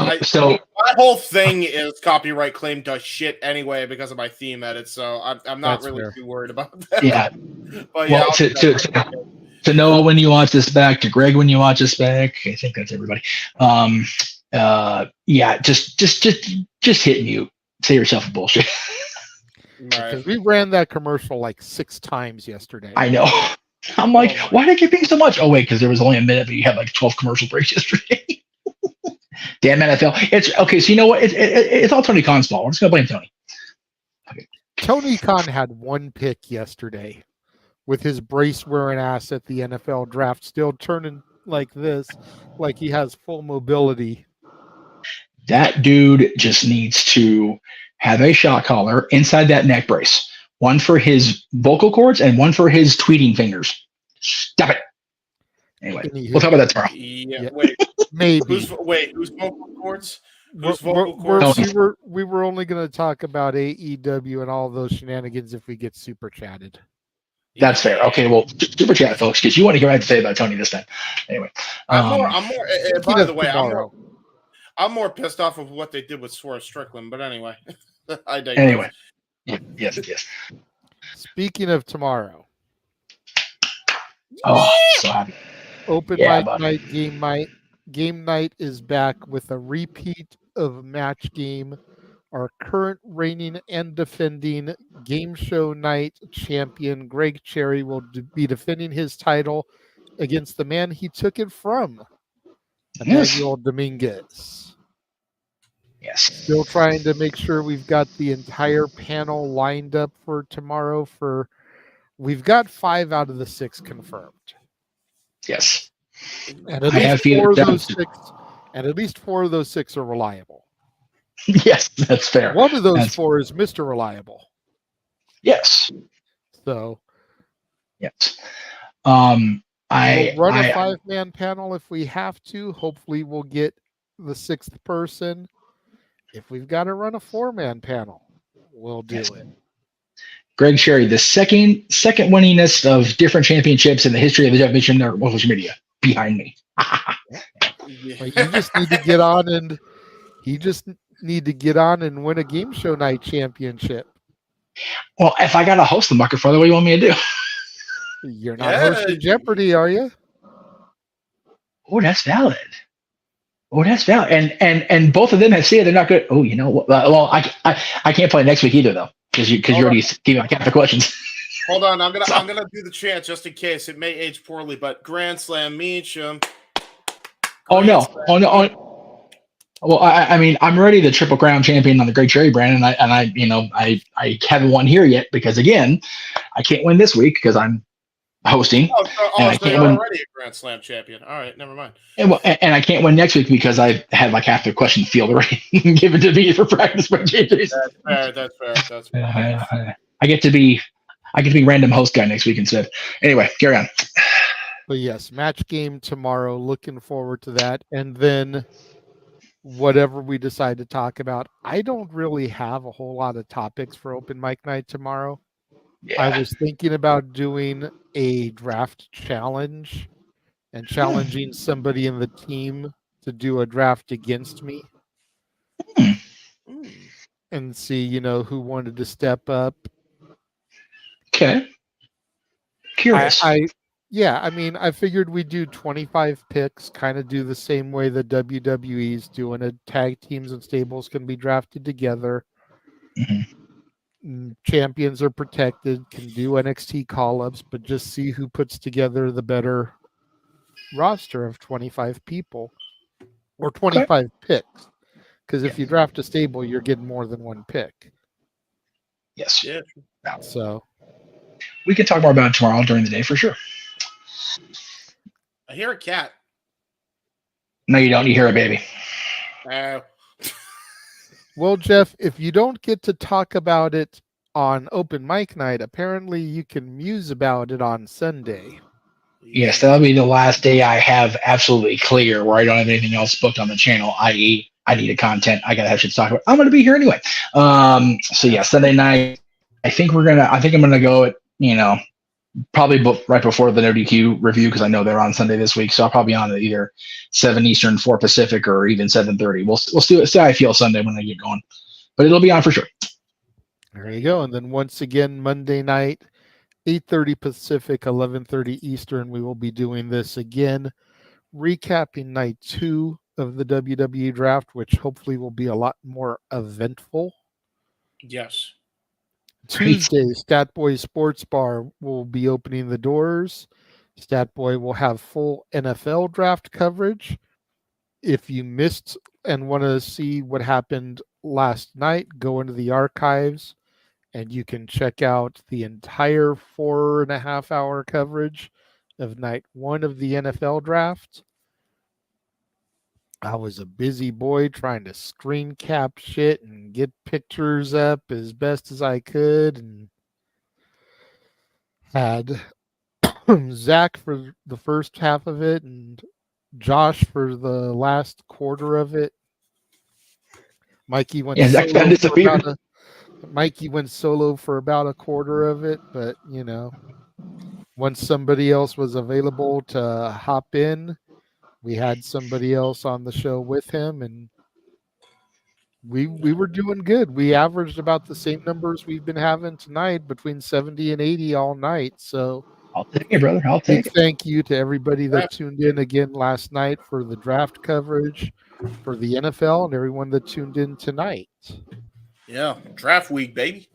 my whole thing is copyright claim does shit anyway because of my theme edit, so I'm not That's really fair. too worried about that. Yeah. But Well, yeah, to Noah when you watch this back, to Greg when you watch this back, I think that's everybody. Yeah, just hit mute. Say yourself a bullshit. Because we ran that commercial like 6 times yesterday. I know. I'm like, why did I get being so much? Oh wait, because there was only a minute, but you had like 12 commercial breaks yesterday. Damn NFL. It's okay. So you know what? It's all Tony Khan's fault. We're just gonna blame Tony. Okay. Tony Khan had 1 pick yesterday with his brace wearing ass at the NFL draft, still turning like this, like he has full mobility. That dude just needs to have a shot collar inside that neck brace. One for his vocal cords and one for his tweeting fingers. Stop it. Anyway, we'll talk about that tomorrow. Yeah. Wait. Maybe. Who's vocal cords? We were only going to talk about AEW and all those shenanigans if we get super chatted. That's fair. Okay, well, super chat, folks, because you want to hear what I have to say about Tony this time. Anyway, I'm more. By the way, I'm more pissed off of what they did with Swerve Strickland. But anyway, I digress. Anyway, yes. Speaking of tomorrow, oh, so happy. Open mic night, game night is back with a repeat of match game. Our current reigning and defending game show night champion, Greg Cherry, will be defending his title against the man he took it from, Emmanuel Dominguez. Yes. Still trying to make sure we've got the entire panel lined up for tomorrow. We've got 5 out of the 6 confirmed. Yes. And at least 4 of those 6, and at least 4 of those 6 are reliable. Yes, that's fair. One of those 4 is Mr. Reliable. Yes. So. Yes. We'll run a 5-man panel if we have to. Hopefully we'll get the 6th person. If we've got to run a 4-man panel, we'll do it. Greg Cherry, the second winningest of different championships in the history of the WWE Draft Media, behind me. You just need to get on and win a game show night championship. Well, if I got to host the market for what do you want me to do? You're not hosting Jeopardy, are you? Oh, that's valid. And both of them have said they're not good. Oh, you know what? Well, I can't play next week either though, because you already gave me half the questions. Hold on, I'm gonna do the chant just in case it may age poorly, but Grand Slam Meacham. Oh no. Well, I mean, I'm already the Triple Crown champion on the Great Cherry brand, and I haven't won here yet because again, I can't win this week because I'm hosting. So you're already a Grand Slam champion. All right, never mind. And I can't win next week because I had like half the question field already given to me for practice by JJ's. That's fair. I get to be random host guy next week instead. Anyway, carry on. But yes, match game tomorrow. Looking forward to that. And then whatever we decide to talk about. I don't really have a whole lot of topics for open mic night tomorrow. Yeah. I was thinking about doing a draft challenge and challenging somebody in the team to do a draft against me and see, who wanted to step up. Okay. Curious. I figured we'd do 25 picks, kind of do the same way the WWE's doing it. Tag teams and stables can be drafted together. Mm-hmm. Champions are protected, can do NXT call-ups, but just see who puts together the better roster of 25 people or 25 picks. Because if you draft a stable, you're getting more than one pick. Yes. Yeah. So we can talk more about it tomorrow during the day for sure. I hear a cat. No, you don't. You hear a baby. Well, Jeff, if you don't get to talk about it on open mic night, apparently you can muse about it on Sunday. Yes, that'll be the last day I have absolutely clear where I don't have anything else booked on the channel, i.e. I needed content. I gotta have shit to talk about. I'm gonna be here anyway. So yeah, Sunday night. I think I'm gonna go at probably right before the NoDQ review because I know they're on Sunday this week. So I'll probably be on at either 7 Eastern, 4 Pacific, or even 7:30. We'll see how I feel Sunday when I get going, but it'll be on for sure. There you go. And then once again, Monday night, 8:30 Pacific, 11:30 Eastern, we will be doing this again, recapping night 2 of the WWE Draft, which hopefully will be a lot more eventful. Yes. Tuesday, Statboy Sports Bar will be opening the doors. Statboy will have full NFL draft coverage. If you missed and want to see what happened last night, go into the archives and you can check out the entire 4.5-hour coverage of night 1 of the NFL draft. I was a busy boy trying to screen cap shit and get pictures up as best as I could, and had Zach for the first half of it and Josh for the last quarter of it. Mikey went solo for about a quarter of it, but once somebody else was available to hop in, we had somebody else on the show with him, and we were doing good. We averaged about the same numbers we've been having tonight, between 70 and 80 all night. So I'll take it, brother. I'll take it. Thank you to everybody that tuned in again last night for the draft coverage for the NFL, and everyone that tuned in tonight. Yeah, draft week, baby.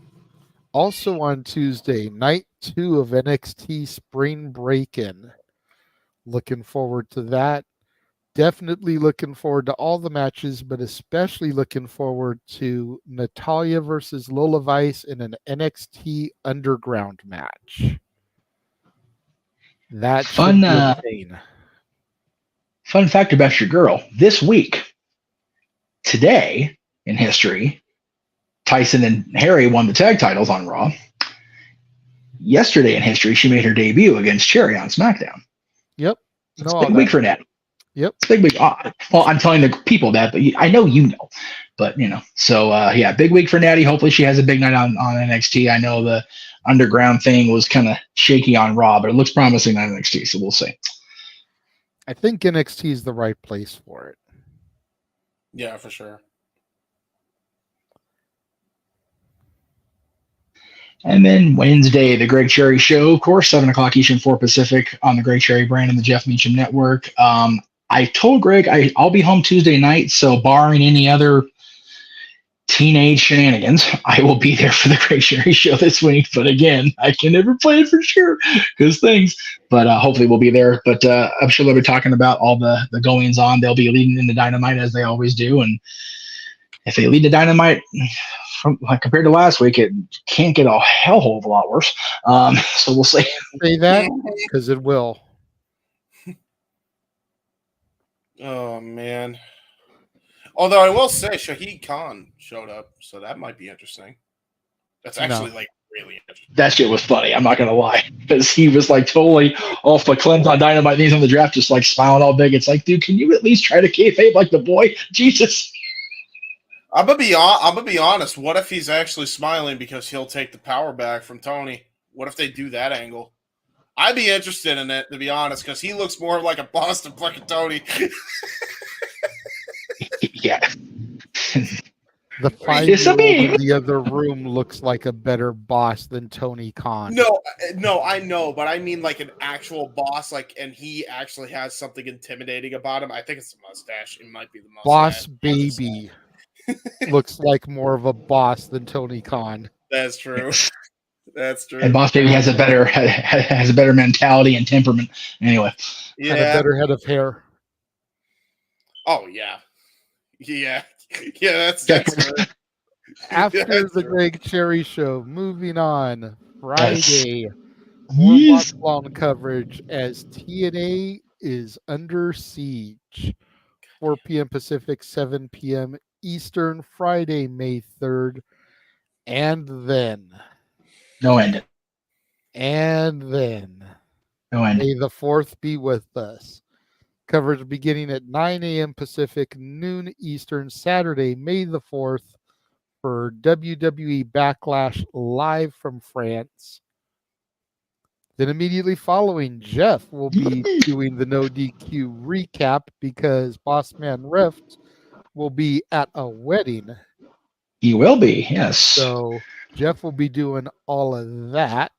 Also on Tuesday, night 2 of NXT Spring Break-In. Looking forward to that. Definitely looking forward to all the matches, but especially looking forward to Natalya versus Lola Vice in an NXT Underground match. That fun. Fun fact about your girl: this week, today in history, Tyson and Harry won the tag titles on Raw. Yesterday in history, she made her debut against Cherry on SmackDown. Yep. It's a big week for Natty. Yep. It's a big week. Well, I'm telling the people that, but I know you know. But, So, yeah, big week for Natty. Hopefully she has a big night on NXT. I know the underground thing was kind of shaky on Raw, but it looks promising on NXT, so we'll see. I think NXT is the right place for it. Yeah, for sure. And then Wednesday, the Greg Cherry Show, of course, 7 o'clock Eastern, 4 Pacific on the Greg Cherry brand and the Jeff Meacham Network. I told Greg I'll be home Tuesday night, so barring any other teenage shenanigans, I will be there for the Greg Cherry Show this week. But again, I can never plan for sure because things. But hopefully we'll be there. But I'm sure they'll be talking about all the goings on. They'll be leading into Dynamite as they always do. And if they lead to Dynamite compared to last week, it can't get a hell of a lot worse. So we'll see. Say that because it will. Oh, man. Although I will say Shahid Khan showed up, so that might be interesting. That's actually really interesting. That shit was funny. I'm not going to lie. Because he was totally off the Clem's on Dynamite and he's on the draft just smiling all big. It's dude, can you at least try to kayfabe like the boy? Jesus. I'm gonna be honest. What if he's actually smiling because he'll take the power back from Tony? What if they do that angle? I'd be interested in it, to be honest, because he looks more like a boss than fucking Tony. Yeah. The 5-year-old in the other room looks like a better boss than Tony Khan. No, I know, but I mean an actual boss, and he actually has something intimidating about him. I think it's the mustache. It might be the mustache. Boss Baby looks like more of a boss than Tony Khan. That's true. That's true. And Boss Baby has a better mentality and temperament. Anyway. Yeah. And a better head of hair. Oh, yeah. Yeah. Yeah, that's good. After the Greg Cherry Show, moving on, Friday, more watch-along coverage as TNA is under siege. 4 p.m. Pacific, 7 p.m. Eastern, Friday, May 3rd. And then. No end. And then. No end. May the 4th be with us. Coverage beginning at 9 a.m. Pacific, noon Eastern, Saturday, May the 4th, for WWE Backlash live from France. Then immediately following, Jeff will be doing the No DQ recap because Boss Man Rift will be at a wedding. He will be, yes. So Jeff will be doing all of that.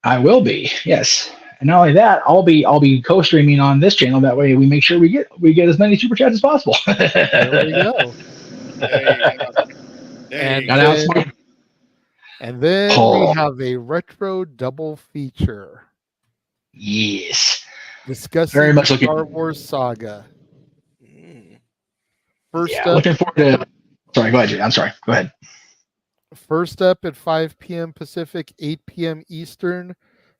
I will be, yes. And not only that, I'll be co-streaming on this channel. That way, we make sure we get as many super chats as possible. There we go. And then we have a retro double feature. Yes. Discussing Very much the looking Star Wars saga. First up, looking forward to. Sorry, go ahead, Jay. I'm sorry. Go ahead. First up at 5 p.m. Pacific, 8 p.m. Eastern,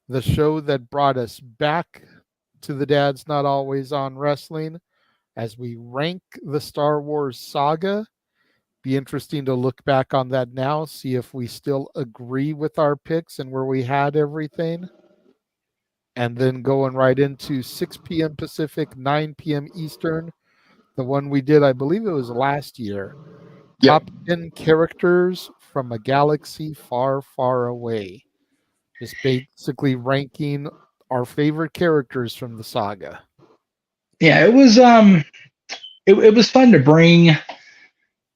the show that brought us back to the Dad's Not Always On Wrestling as we rank the Star Wars saga. Be interesting to look back on that now, see if we still agree with our picks and where we had everything. And then going right into 6 p.m. Pacific, 9 p.m. Eastern, the one we did, I believe it was last year. Top 10 characters from a galaxy far, far away. Just basically ranking our favorite characters from the saga. Yeah, it was it was fun to bring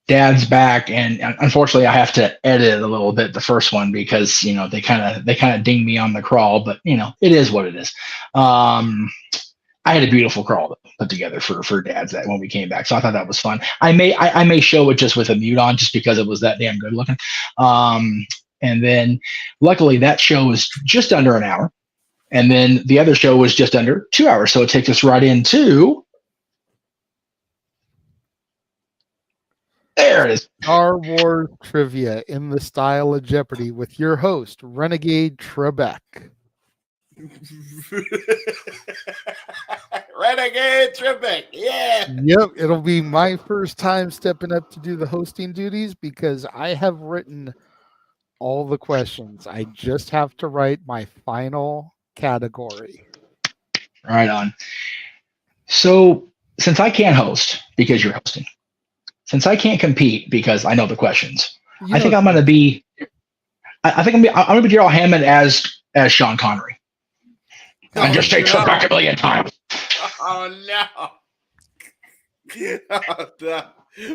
Dad's back, and unfortunately I have to edit it a little bit, the first one, because they kind of dinged me on the crawl, but it is what it is. I had a beautiful crawl to put together for Dad's that when we came back, so I thought that was fun. I may show it just with a mute on, just because it was that damn good looking. And then luckily that show was just under an hour, and then the other show was just under 2 hours, so it takes us right into. There it is. Star Wars trivia in the style of Jeopardy with your host, Renegade Trebek. Renegade Trebek, yeah. Yep, it'll be my first time stepping up to do the hosting duties because I have written all the questions. I just have to write my final category. Right on. So, since I can't host because you're hosting, since I can't compete because I know the questions, I think I'm going to be. I think I'm going to be Daryl Hammond as Sean Connery. And just take some back a million times. Oh no!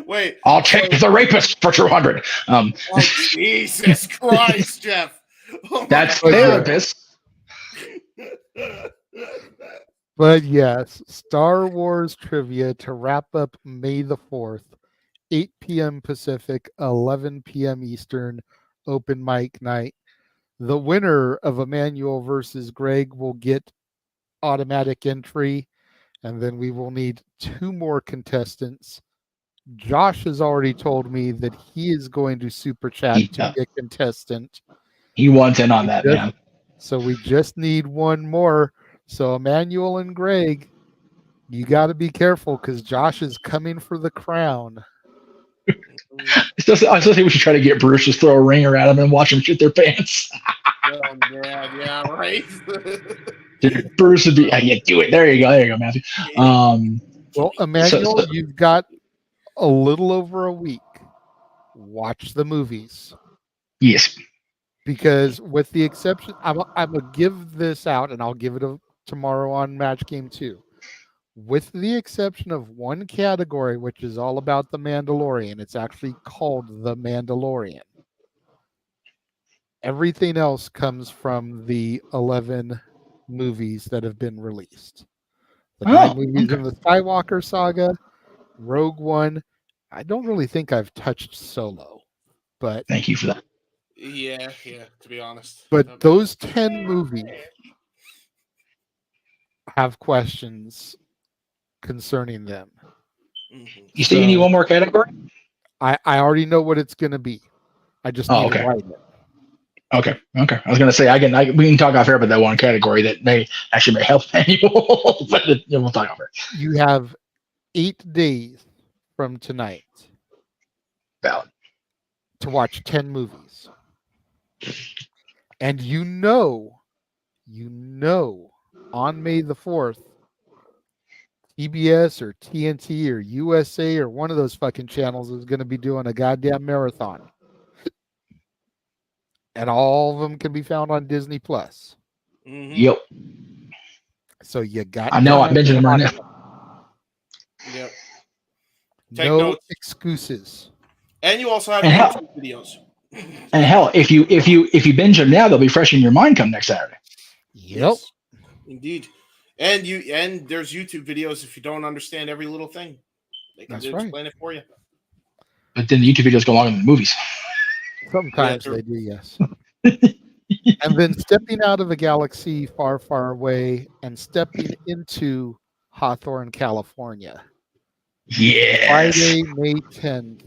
Wait, I'll change the rapist for 200. Oh Jesus Christ, Jeff! Oh, that's therapist. But yes, Star Wars trivia to wrap up May the 4th, 8 p.m. Pacific, 11 p.m. Eastern, open mic night. The winner of Emmanuel versus Greg will get automatic entry, and then we will need 2 more contestants. Josh has already told me that he is going to super chat to be a contestant. He wants in on that, man. So we just need 1 more. So Emmanuel and Greg, you got to be careful because Josh is coming for the crown. I still think we should try to get Bruce to throw a ringer at him and watch them shit their pants. Oh, God, yeah, right. Dude, Bruce would be. Yeah, do it. There you go, Matthew. Well, Emmanuel, you've got a little over a week. Watch the movies. Yes. Because with the exception, I'm going to give this out, and I'll give it tomorrow on Match Game 2. With the exception of 1 category, which is all about The Mandalorian. It's actually called The Mandalorian. Everything else comes from the 11 movies that have been released. The 9 movies in the Skywalker saga, Rogue One. I don't really think I've touched Solo, but thank you for that. Yeah, to be honest. But those 10 movies have questions concerning them. You say you need 1 more category? I already know what it's going to be. I just need to write it. Okay. I was going to say we can talk off air about that 1 category that may help Manuel, but we'll talk off air. You have 8 days from tonight. Valid. To watch 10 movies. And you know, on May the 4th, TBS or TNT or USA or one of those fucking channels is going to be doing a goddamn marathon. And all of them can be found on Disney Plus. Mhm. Yep. So you got I know. I'm time to binging them right watch now. Yep. Take no notes. excuses. And you also have And hell, YouTube videos. if you binge them now, they'll be fresh in your mind come next Saturday. Yep. Yes, indeed. And there's YouTube videos if you don't understand every little thing. They can That's right. explain it for you. But then the YouTube videos go longer than the movies. Sometimes true. they do, yes. And then stepping out of a galaxy far, far away and stepping into Hawthorne, California. Yes. Friday, May 10th,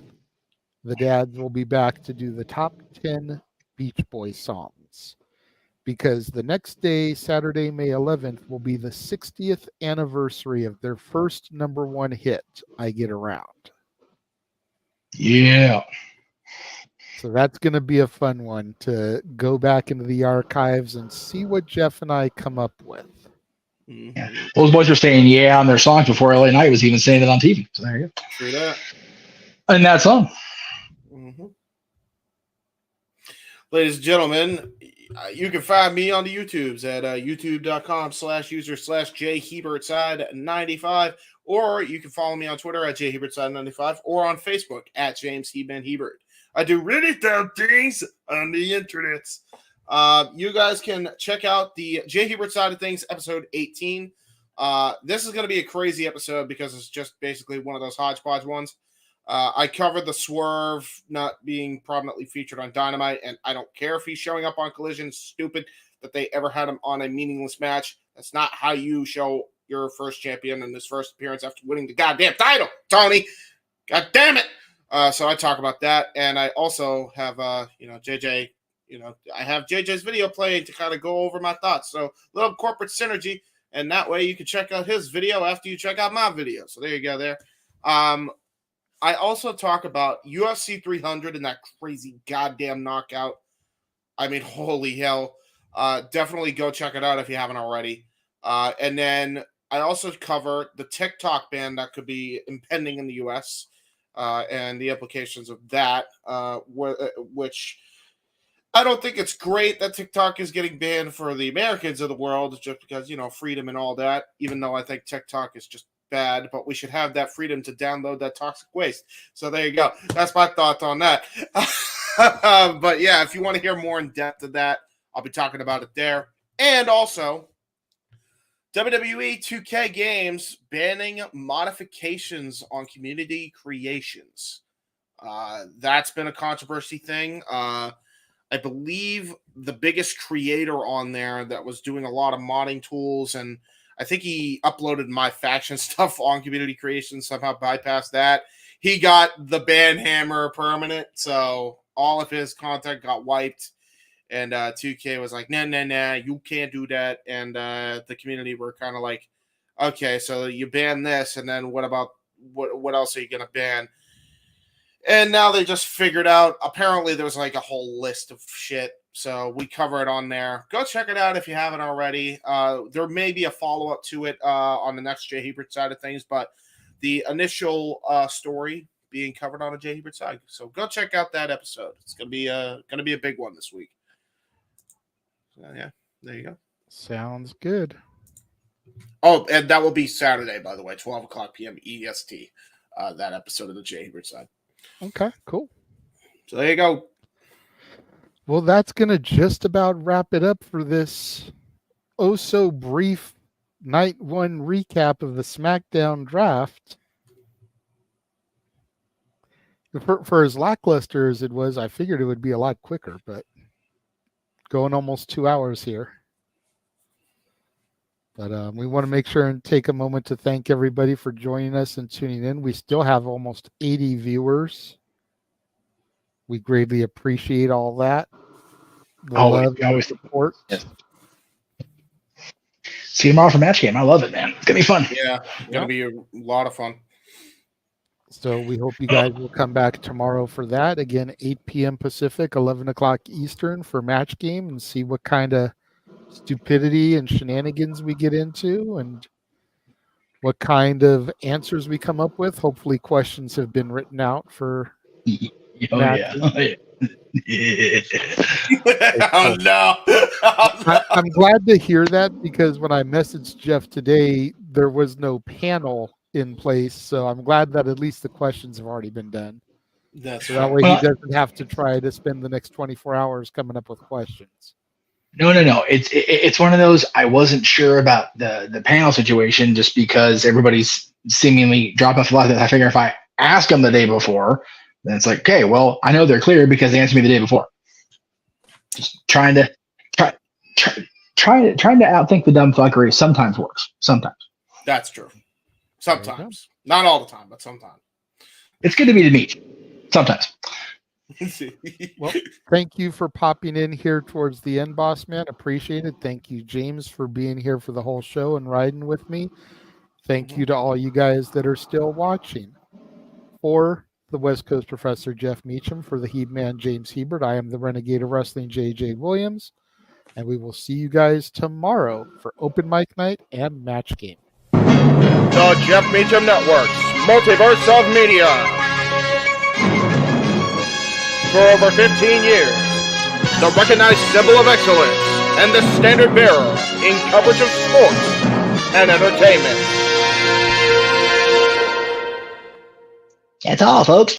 the dads will be back to do the top 10 Beach Boys songs. Because the next day, Saturday, May 11th, will be the 60th anniversary of their first #1 hit, I Get Around. Yeah. So that's going to be a fun one to go back into the archives and see what Jeff and I come up with. Yeah. Those boys were saying yeah on their songs before LA Knight was even saying it on TV. So there you go. True that. And that song. Mm-hmm. Ladies and gentlemen, you can find me on the YouTubes at youtube.com/user/jhebertside95, or you can follow me on Twitter at jhebertside95, or on Facebook at James Heban Hebert. I do really dumb things on the internet. You guys can check out the J Hebert Side of Things, episode 18. This is going to be a crazy episode because it's just basically one of those hodgepodge ones. I covered the Swerve not being prominently featured on Dynamite, and I don't care if he's showing up on Collision. It's stupid that they ever had him on a meaningless match. That's not how you show your first champion in his first appearance after winning the goddamn title, Tony. God damn it. So I talk about that, and I also have, JJ, I have JJ's video playing to kind of go over my thoughts. So a little corporate synergy, and that way you can check out his video after you check out my video. So there you go there. I also talk about UFC 300 and that crazy goddamn knockout. I mean, holy hell. Definitely go check it out if you haven't already. And then I also cover the TikTok ban that could be impending in the US and the implications of that, which I don't think it's great that TikTok is getting banned for the Americans of the world just because, freedom and all that, even though I think TikTok is just bad, but we should have that freedom to download that toxic waste. So there you go. That's my thoughts on that. But yeah, if you want to hear more in depth of that, I'll be talking about it there. And also, WWE 2K games banning modifications on community creations. That's been a controversy thing. I believe the biggest creator on there that was doing a lot of modding tools, and I think he uploaded my faction stuff on community creation, somehow bypassed that. He got the ban hammer permanent, so all of his content got wiped. And 2K was like, nah, you can't do that. And the community were kind of like, okay, so you ban this, and then what about what else are you gonna ban? And now they just figured out, apparently there was like a whole list of shit. So we cover it on there. Go check it out if you haven't already. There may be a follow-up to it on the next J Hebert side of things, but the initial story being covered on a J Hebert side. So go check out that episode. It's gonna be a big one this week. So yeah, there you go. Sounds good. Oh, and that will be Saturday, by the way, 12 o'clock p.m. EST. That episode of the J Hebert side. Okay, cool. So there you go. Well, that's going to just about wrap it up for this so brief night one recap of the SmackDown draft. For as lackluster as it was, I figured it would be a lot quicker, but going almost 2 hours here. But we want to make sure and take a moment to thank everybody for joining us and tuning in. We still have almost 80 viewers. We greatly appreciate all that. The love and support. Yes. See you tomorrow for Match Game. I love it, man. It's going to be fun. Yeah, it's going to be a lot of fun. So we hope you guys will come back tomorrow for that. Again, 8 p.m. Pacific, 11 o'clock Eastern for Match Game, and see what kind of stupidity and shenanigans we get into and what kind of answers we come up with. Hopefully questions have been written out for Oh yeah. matches. Oh, yeah. Oh no. Oh, no. I'm glad to hear that because when I messaged Jeff today, there was no panel in place. So I'm glad that at least the questions have already been done. That's So that way Well, he doesn't have to try to spend the next 24 hours coming up with questions. No. It's one of those. I wasn't sure about the panel situation just because everybody's seemingly dropped off a lot. I figure if I ask them the day before, then it's like, okay, well, I know they're clear because they answered me the day before. Just trying to outthink the dumb fuckery sometimes works. Sometimes That's true. Sometimes. Not all the time, but sometimes. it's good to be to meet. Sometimes. Well, thank you for popping in here towards the end, boss man. Appreciate it. Thank you, James, for being here for the whole show and riding with me. Thank you to all you guys that are still watching. For the West Coast Professor Jeff Meacham, for the He-Man James Hebert, I am the Renegade of Wrestling JJ Williams, and we will see you guys tomorrow for Open Mic Night and Match Game. The Jeff Meacham Network's Multiverse of Media. For over 15 years, the recognized symbol of excellence and the standard bearer in coverage of sports and entertainment. That's all, folks.